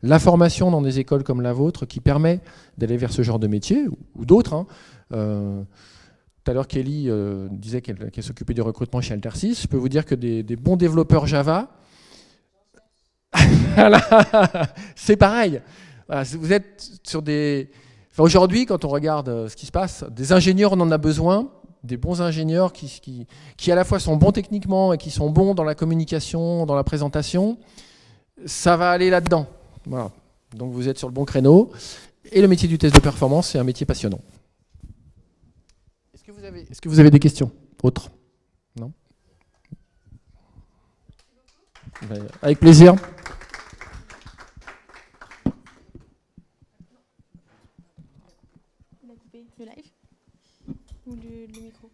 la formation dans des écoles comme la vôtre qui permet d'aller vers ce genre de métier, ou d'autres. Hein. Tout à l'heure, Kelly disait qu'elle s'occupait du recrutement chez Altersys. Je peux vous dire que des bons développeurs Java, c'est pareil. Voilà, vous êtes sur des... Enfin, aujourd'hui, quand on regarde ce qui se passe, des ingénieurs, on en a besoin, des bons ingénieurs qui à la fois sont bons techniquement et qui sont bons dans la communication, dans la présentation. Ça va aller là-dedans. Voilà. Donc vous êtes sur le bon créneau. Et le métier du test de performance, c'est un métier passionnant. Est-ce que vous avez des questions autres? Non? Avec plaisir. Le live ou le micro?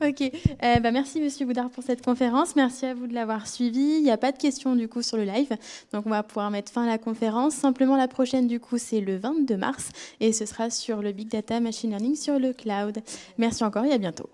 Ok, merci Monsieur Boudard pour cette conférence. Merci à vous de l'avoir suivi. Il n'y a pas de questions du coup sur le live, donc on va pouvoir mettre fin à la conférence. Simplement la prochaine du coup c'est le 22 mars et ce sera sur le Big Data Machine Learning sur le cloud. Merci encore et à bientôt.